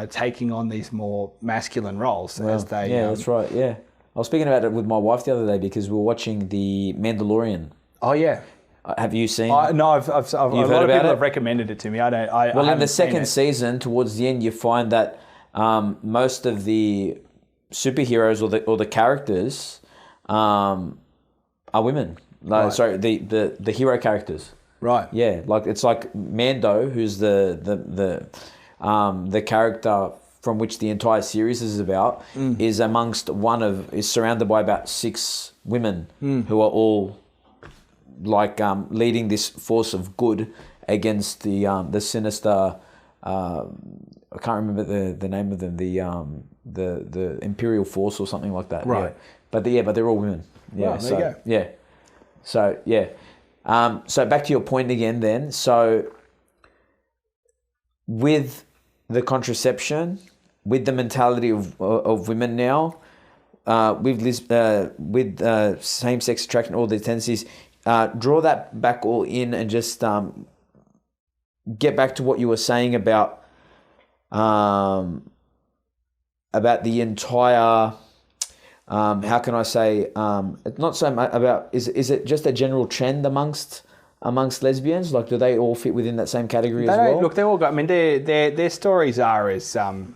taking on these more masculine roles as they. That's right. Yeah, I was speaking about it with my wife the other day because we were watching The Mandalorian. Oh yeah. Have you seen? No, I've a lot of people have recommended it to me. In the second season, towards the end, you find that most of the superheroes or the characters are women. Sorry, the hero characters. Right. Yeah, like it's like Mando, who's the character from which the entire series is about, is surrounded by about 6 women who are all like leading this force of good against the sinister. I can't remember the name of them. The Imperial Force or something like that. Right. Yeah. But they're all women. Yeah. Right, there you go. Yeah. So yeah. So back to your point again. Then. So with the contraception, with the mentality of women now, with same-sex attraction, all the tendencies, draw that back all in and just get back to what you were saying about the entire. How can I say? Not so much about. Is it just a general trend amongst lesbians? Like, do they all fit within that same category as well? Look, they all got. I mean, their stories are as kind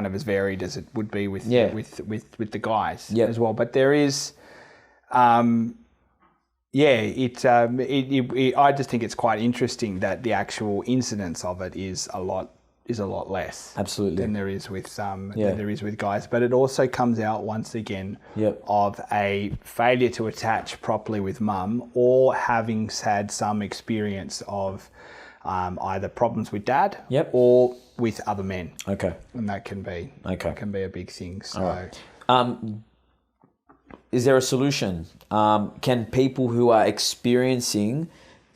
of as varied as it would be with the guys as well. But there is, I just think it's quite interesting that the actual incidence of it is a lot less, absolutely, than there is with guys. But it also comes out once again of a failure to attach properly with mum, or having had some experience of either problems with dad or with other men. Okay, and that can be a big thing. So, right. Is there a solution? Can people who are experiencing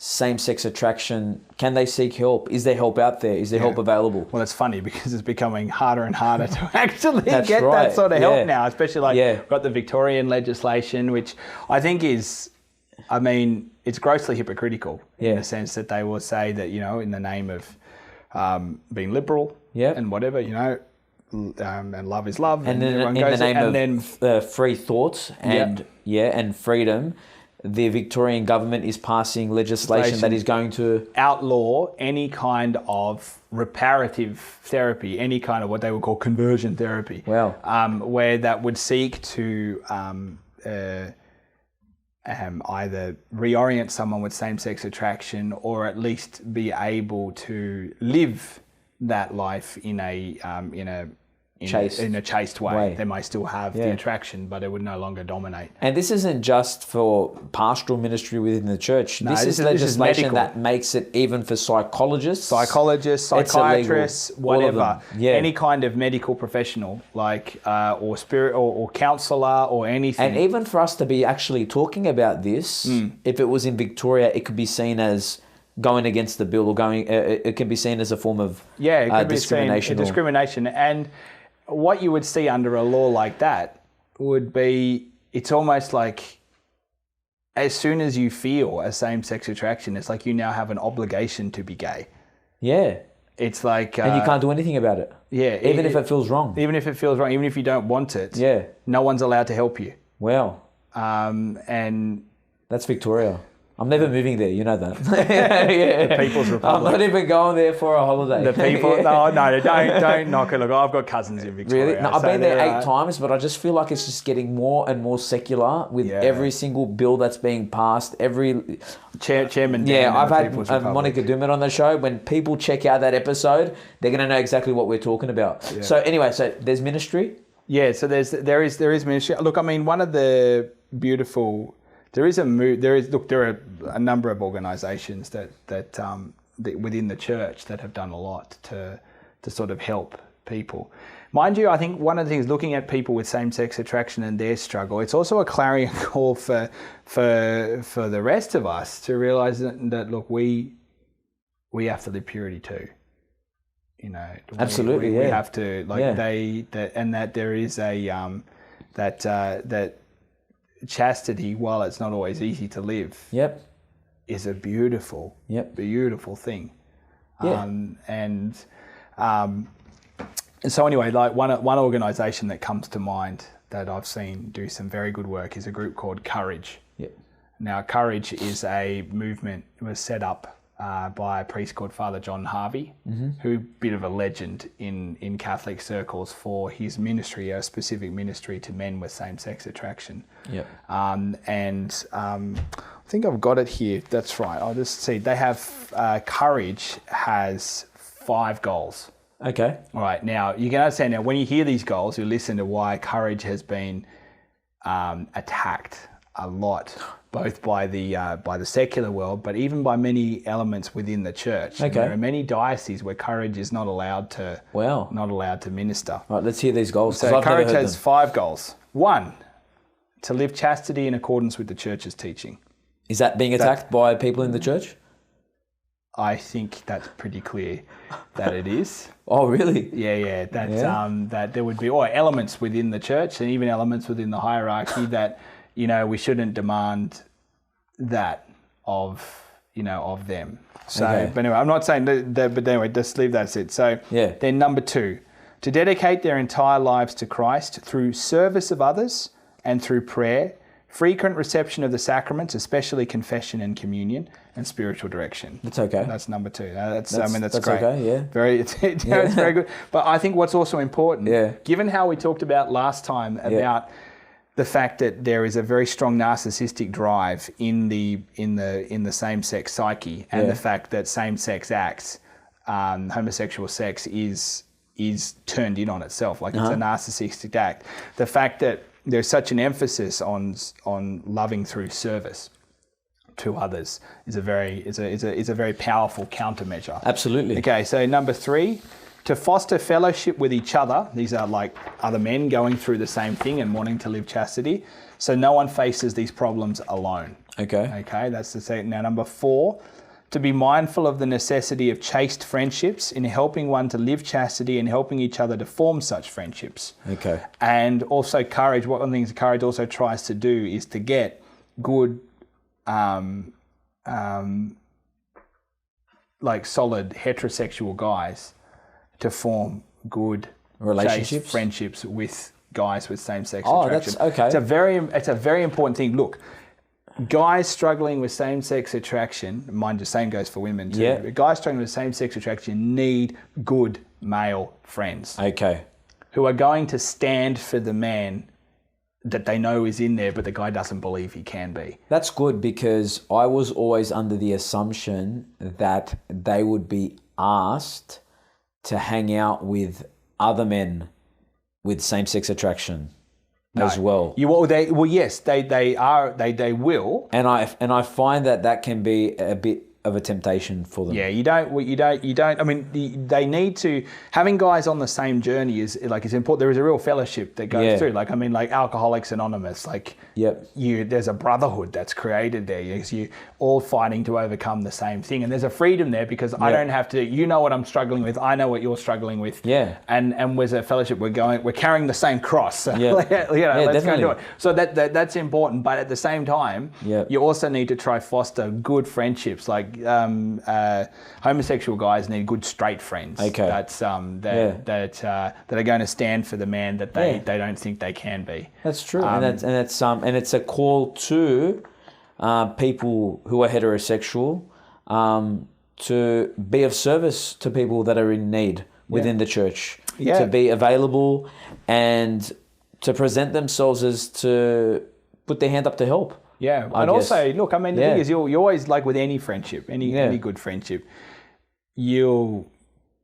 same-sex attraction, can they seek help? Is there help out there? Is there help available? Well, it's funny because it's becoming harder and harder to actually get right. that sort of help now, especially we've got the Victorian legislation, which I think is, it's grossly hypocritical in the sense that they will say that, in the name of being liberal and whatever, and love is love. And then in the name of free thoughts and freedom, the Victorian government is passing legislation that is going to outlaw any kind of reparative therapy, any kind of what they would call conversion therapy. Wow. Where that would seek to either reorient someone with same-sex attraction, or at least be able to live that life in a chaste way. They may still have the attraction, but it would no longer dominate. And this isn't just for pastoral ministry within the church. No, this is legislation that makes it even for psychologists, psychiatrists, whatever. Any kind of medical professional, like or spirit or counsellor or anything. And even for us to be actually talking about this, if it was in Victoria, it could be seen as going against the bill, or it can be seen as a form of discrimination. Discrimination. And what you would see under a law like that would be, it's almost like as soon as you feel a same-sex attraction, it's like you now have an obligation to be gay. Yeah. It's like... and you can't do anything about it. Yeah. Even if it feels wrong. Even if it feels wrong, even if you don't want it. Yeah. No one's allowed to help you. Wow. And... That's Victoria. I'm never moving there, you know that. The People's Republic. I'm not even going there for a holiday. The people, no, don't knock it. Look, I've got cousins in Victoria. Really? No, I've been there 8 times, but I just feel like it's just getting more and more secular with every single bill that's being passed. Every Chairman. Dan I've had Monica Dumit on the show. When people check out that episode, they're going to know exactly what we're talking about. Yeah. So anyway, there's ministry. Yeah. So there is ministry. Look, one of the beautiful. There are a number of organisations that within the church that have done a lot to sort of help people. Mind you, I think one of the things, looking at people with same-sex attraction and their struggle, it's also a clarion call for the rest of us to realise that look, we have to live purity too. Absolutely, we have to that there is a that chastity, while it's not always easy to live, is a beautiful thing. So anyway, like one organisation that comes to mind that I've seen do some very good work is a group called Courage. Now, Courage is a movement. It was set up by a priest called Father John Harvey, who bit of a legend in Catholic circles for his ministry, a specific ministry to men with same-sex attraction. I think I've got it here. That's right. I'll just see. They have Courage has 5 goals. Okay. All right. Now you can understand. Now, when you hear these goals, you listen to why Courage has been attacked a lot, both by the secular world, but even by many elements within the church. Okay. There are many dioceses where Courage is not allowed to minister. Right, let's hear these goals. So Courage has 5 goals. 1, to live chastity in accordance with the church's teaching. Is that being attacked by people in the church? I think that's pretty clear that it is. Oh, really? Yeah. That there would be elements within the church and even elements within the hierarchy that, we shouldn't demand that of them. So, Okay. but anyway, I'm not saying that, but anyway, just leave that as it. So Yeah. then number 2, to dedicate their entire lives to Christ through service of others and through prayer, frequent reception of the sacraments, especially confession and communion, and spiritual direction. That's okay. That's number 2. That's that's great. okay, yeah. It's very good. But I think what's also important, given how we talked about last time about the fact that there is a very strong narcissistic drive in the same-sex psyche, and the fact that same-sex acts, homosexual sex is turned in on itself, like it's a narcissistic act. The fact that there's such an emphasis on loving through service to others is a very powerful countermeasure. Absolutely. Okay, so number 3, to foster fellowship with each other. These are like other men going through the same thing and wanting to live chastity, so no one faces these problems alone. Okay. That's the second. Now number 4, to be mindful of the necessity of chaste friendships in helping one to live chastity and helping each other to form such friendships. Okay. And also courage. One of the things courage also tries to do is to get good, like solid heterosexual guys to form good Relationships? chaste friendships with guys with same-sex Oh, attraction. that's okay. It's a very important thing. Look, guys struggling with same-sex attraction, mind the same goes for women too. Yeah. Guys struggling with same-sex attraction need good male friends Okay. who are going to stand for the man that they know is in there, but the guy doesn't believe he can be. That's good, because I was always under the assumption that they would be asked to hang out with other men with same-sex attraction as well. Yes, they will. And I find that can be a bit of a temptation for them. Yeah, you don't. I mean, they need to. Having guys on the same journey is it's important. There is a real fellowship that goes through. Like Alcoholics Anonymous. There's a brotherhood that's created there. You're all fighting to overcome the same thing, and there's a freedom there because I don't have to. You know what I'm struggling with. I know what you're struggling with. Yeah. And there's a fellowship. We're carrying the same cross. So, let's definitely. go do it. So that's important. But at the same time, you also need to try foster good friendships. Homosexual guys need good straight friends. Okay. That are going to stand for the man that they don't think they can be. That's true, and it's a call to people who are heterosexual to be of service to people that are in need within the church. To be available and to present themselves as to put their hand up to help. Yeah, and also, look, I mean, the thing is, you always, like with any friendship, any good friendship, you'll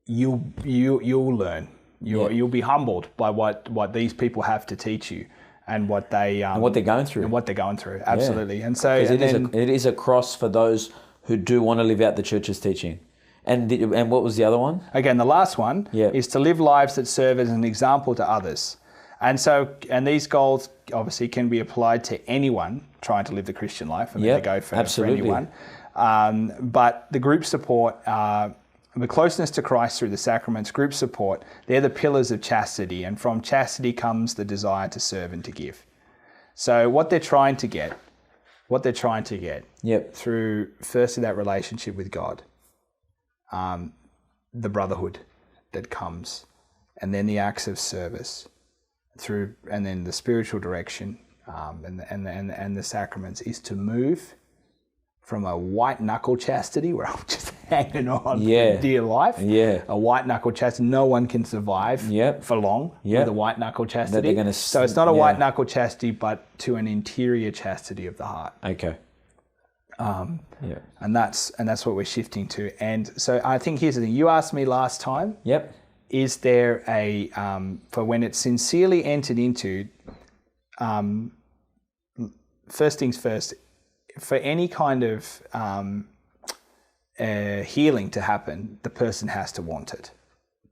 learn. You'll be humbled by what these people have to teach you, and what they're going through. Absolutely, and so it is a cross for those who do want to live out the church's teaching. And what was the other one? Again, the last one is to live lives that serve as an example to others. And these goals obviously can be applied to anyone trying to live the Christian life. I mean, they go for anyone. But the group support, the closeness to Christ through the sacraments, group support, they're the pillars of chastity. And from chastity comes the desire to serve and to give. So what they're trying to get through firstly that relationship with God, the brotherhood that comes, and then the acts of service, and then the spiritual direction, and the sacraments, is to move from a white knuckle chastity where I'm just hanging on for dear life. A white knuckle chastity, no one can survive for long with a white knuckle chastity. So it's not a white knuckle chastity, but to an interior chastity of the heart. Okay. And that's what we're shifting to. And so I think here's the thing. You asked me last time. Yep. Is there a, for when it's sincerely entered into, first things first, for any kind of healing to happen, the person has to want it.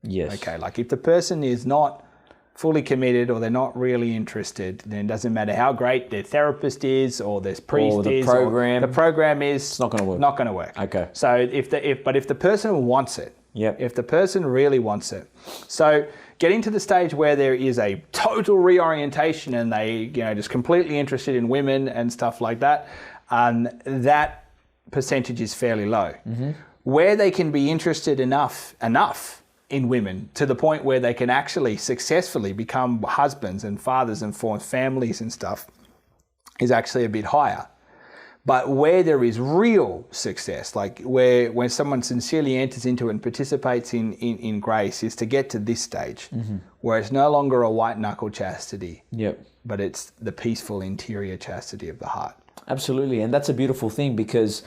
Yes. Okay, like if the person is not fully committed or they're not really interested, then it doesn't matter how great their therapist is or their priest Or the is program. or the program is, it's not gonna work. Not going to work. Okay. So if the person wants it, Yep. if the person really wants it, so getting to the stage where there is a total reorientation and they, just completely interested in women and stuff like that, that percentage is fairly low. Mm-hmm. Where they can be interested enough in women to the point where they can actually successfully become husbands and fathers and form families and stuff is actually a bit higher. But where there is real success, like when someone sincerely enters into it and participates in grace, is to get to this stage where it's no longer a white knuckle chastity, but it's the peaceful interior chastity of the heart. Absolutely. And that's a beautiful thing, because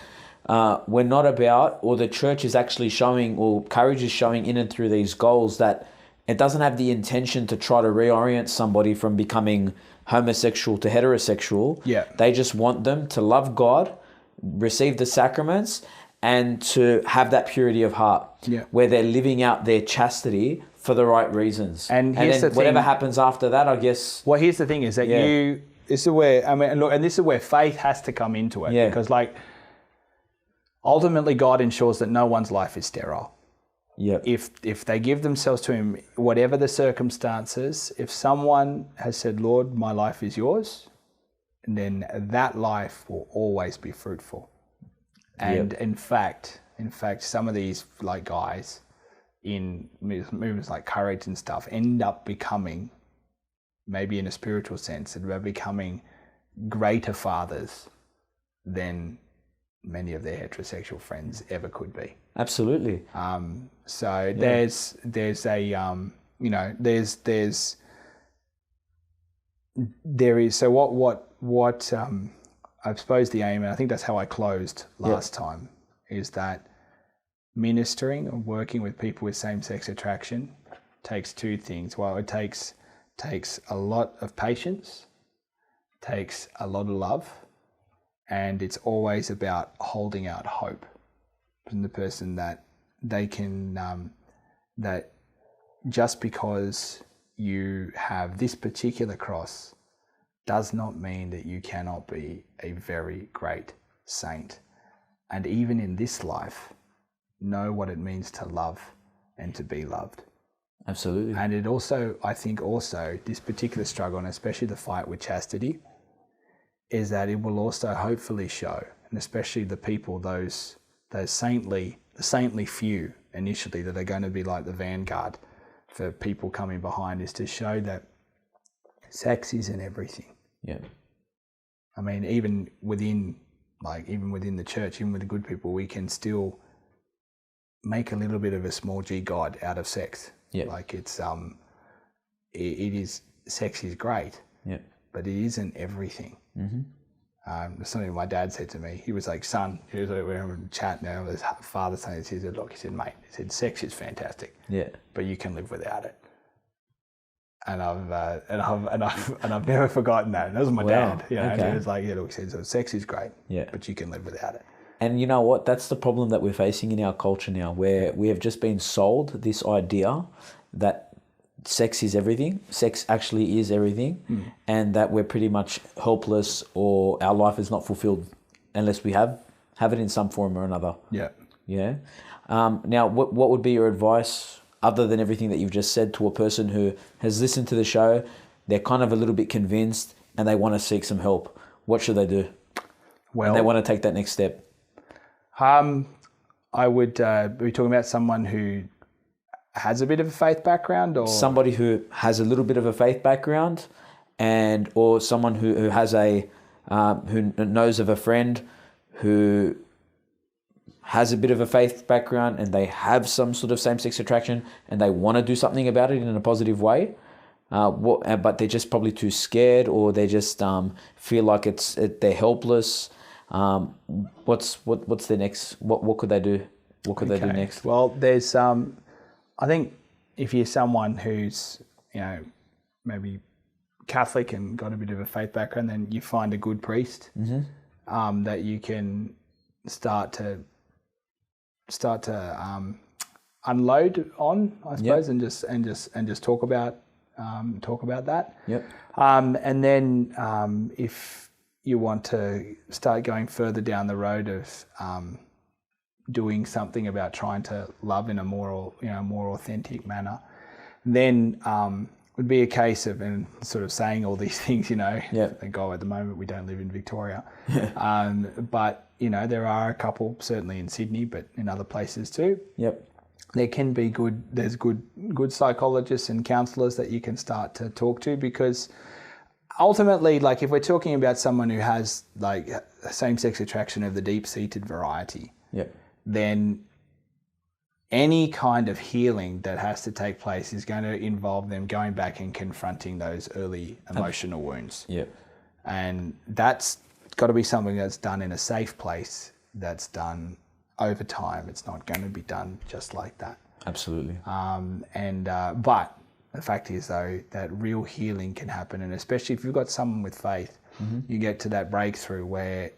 we're not about, or the church is actually showing, or courage is showing in and through these goals, that it doesn't have the intention to try to reorient somebody from becoming homosexual to heterosexual. Yeah. They just want them to love God, receive the sacraments, and to have that purity of heart, where they're living out their chastity for the right reasons. And here's then the whatever thing, happens after that, I guess. Well, here's the thing is that this is where, and this is where faith has to come into it. Yeah. Because ultimately God ensures that no one's life is sterile. Yeah. If they give themselves to him, whatever the circumstances, if someone has said, Lord, my life is yours, then that life will always be fruitful. And in fact, some of these guys in movements like Courage and stuff end up becoming, maybe in a spiritual sense, they're becoming greater fathers than many of their heterosexual friends ever could be. Absolutely. So there's what I suppose the aim, and I think that's how I closed last time, is that ministering or working with people with same-sex attraction takes two things. Well, it takes a lot of patience, takes a lot of love, and it's always about holding out hope from the person that they can, that just because you have this particular cross does not mean that you cannot be a very great saint. And even in this life, know what it means to love and to be loved. Absolutely. And it also, I think also, this particular struggle, and especially the fight with chastity, is that it will also hopefully show, and especially the people, the saintly few initially that are going to be like the vanguard for people coming behind, is to show that sex isn't everything. Yeah. I mean, even within the church, even with the good people, we can still make a little bit of a small g god out of sex. Yeah. Sex is great. Yeah. But it isn't everything. Mm-hmm. Something my dad said to me. He was like, son, we were having a chat now, his father saying this, he said, look, mate, sex is fantastic. Yeah. But you can live without it. And I've never forgotten that. And that was my dad. Okay. He was like, look, he said, so sex is great. Yeah. But you can live without it. And you know what? That's the problem that we're facing in our culture now, where we have just been sold this idea that sex is everything. Sex actually is everything, and that we're pretty much helpless, or our life is not fulfilled unless we have it in some form or another. Yeah. Yeah. Now, what would be your advice, other than everything that you've just said, to a person who has listened to the show, they're kind of a little bit convinced, and they want to seek some help? What should they do? Well, and they want to take that next step. I would be talking about someone who has a bit of a faith background, or somebody who has a little bit of a faith background, or someone who has who knows of a friend who has a bit of a faith background, and they have some sort of same-sex attraction, and they want to do something about it in a positive way, but they're just probably too scared, or they just feel like they're helpless. What's their next? What could they do? What could they do next? Well, there's I think if you're someone who's maybe Catholic and got a bit of a faith background, then you find a good priest that you can start to unload on, I suppose, and just talk about talk about that. Yep. And then if you want to start going further down the road of doing something about trying to love in a more authentic manner, then would be a case of, and sort of saying all these things, thank God at the moment we don't live in Victoria. But, there are a couple, certainly in Sydney, but in other places too. Yep. There can be there's good psychologists and counsellors that you can start to talk to, because ultimately, like if we're talking about someone who has like same-sex attraction of the deep-seated variety, then any kind of healing that has to take place is going to involve them going back and confronting those early emotional wounds. And that's got to be something that's done in a safe place, that's done over time. It's not going to be done just like that. Absolutely. But the fact is, though, that real healing can happen, and especially if you've got someone with faith, you get to that breakthrough where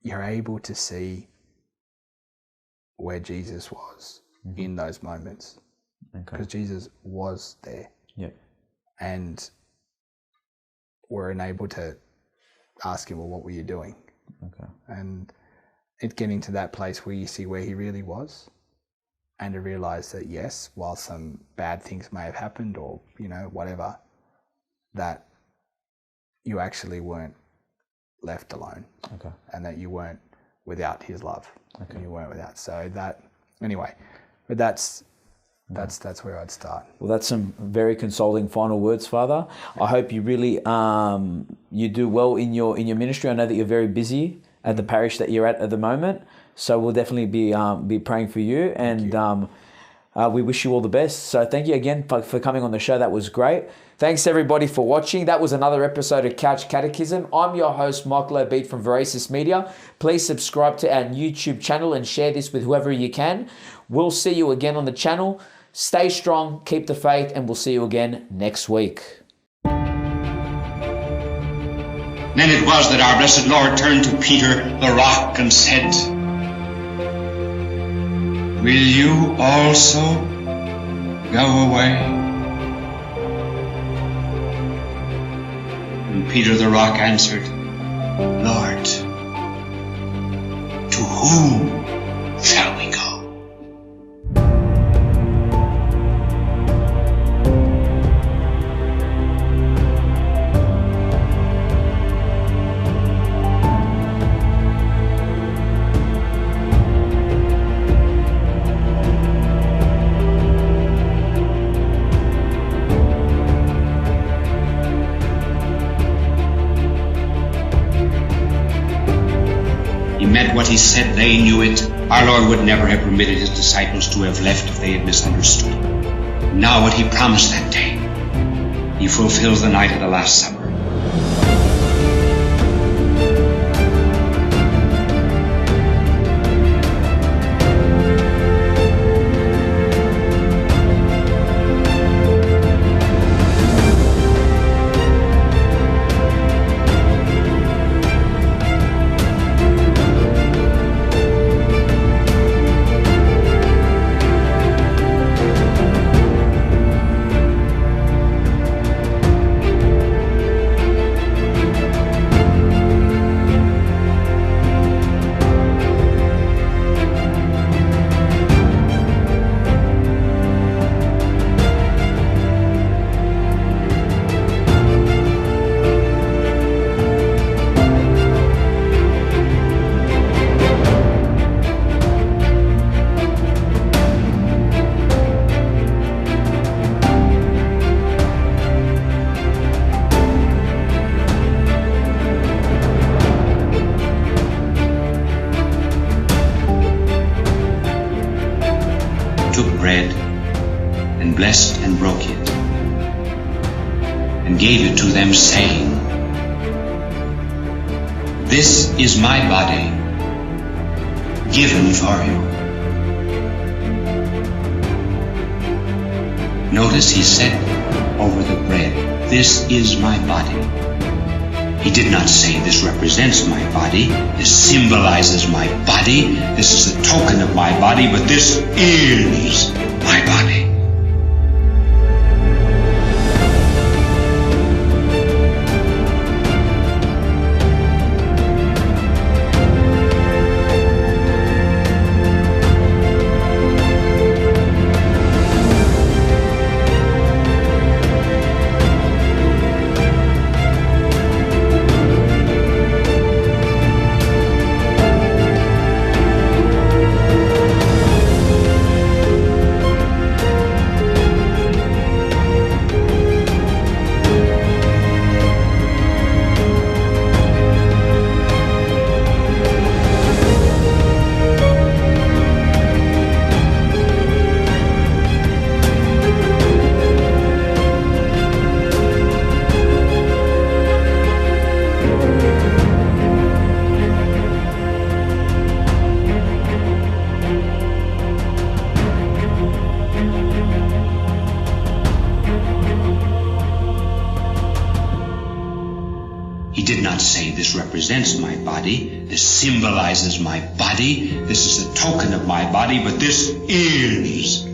you're able to see where Jesus was in those moments, because Jesus was there. And we're enabled to ask him, well, what were you doing? And it getting to that place where you see where he really was, and to realize that, yes, while some bad things may have happened, or whatever, that you actually weren't left alone, and that you weren't without his love, and you weren't without. So that, anyway, but that's where I'd start. Well, that's some very consoling final words, Father. I hope you really you do well in your ministry. I know that you're very busy at the parish that you're at the moment, so we'll definitely be praying for you, and we wish you all the best. So thank you again for coming on the show. That was great. Thanks everybody for watching. That was another episode of Couch Catechism. I'm your host, Michael Obeid from Veracis Media. Please subscribe to our YouTube channel and share this with whoever you can. We'll see you again on the channel. Stay strong, keep the faith, and we'll see you again next week. Then it was that our blessed Lord turned to Peter, the rock, and said, "Will you also go away?" And Peter the rock answered, "Lord, to whom shall we go?" What he said, they knew it. Our Lord would never have permitted his disciples to have left if they had misunderstood. Now what he promised that day, he fulfills the night of the Last Supper. Bread and blessed and broke it and gave it to them, saying, "This is my body given for you." Notice he said over the bread, "This is my body." He did not say, "This represents my body, this symbolizes my body, this is a token of my body," but "This is my body." represents my body. This symbolizes my body. This is a token of my body, but this is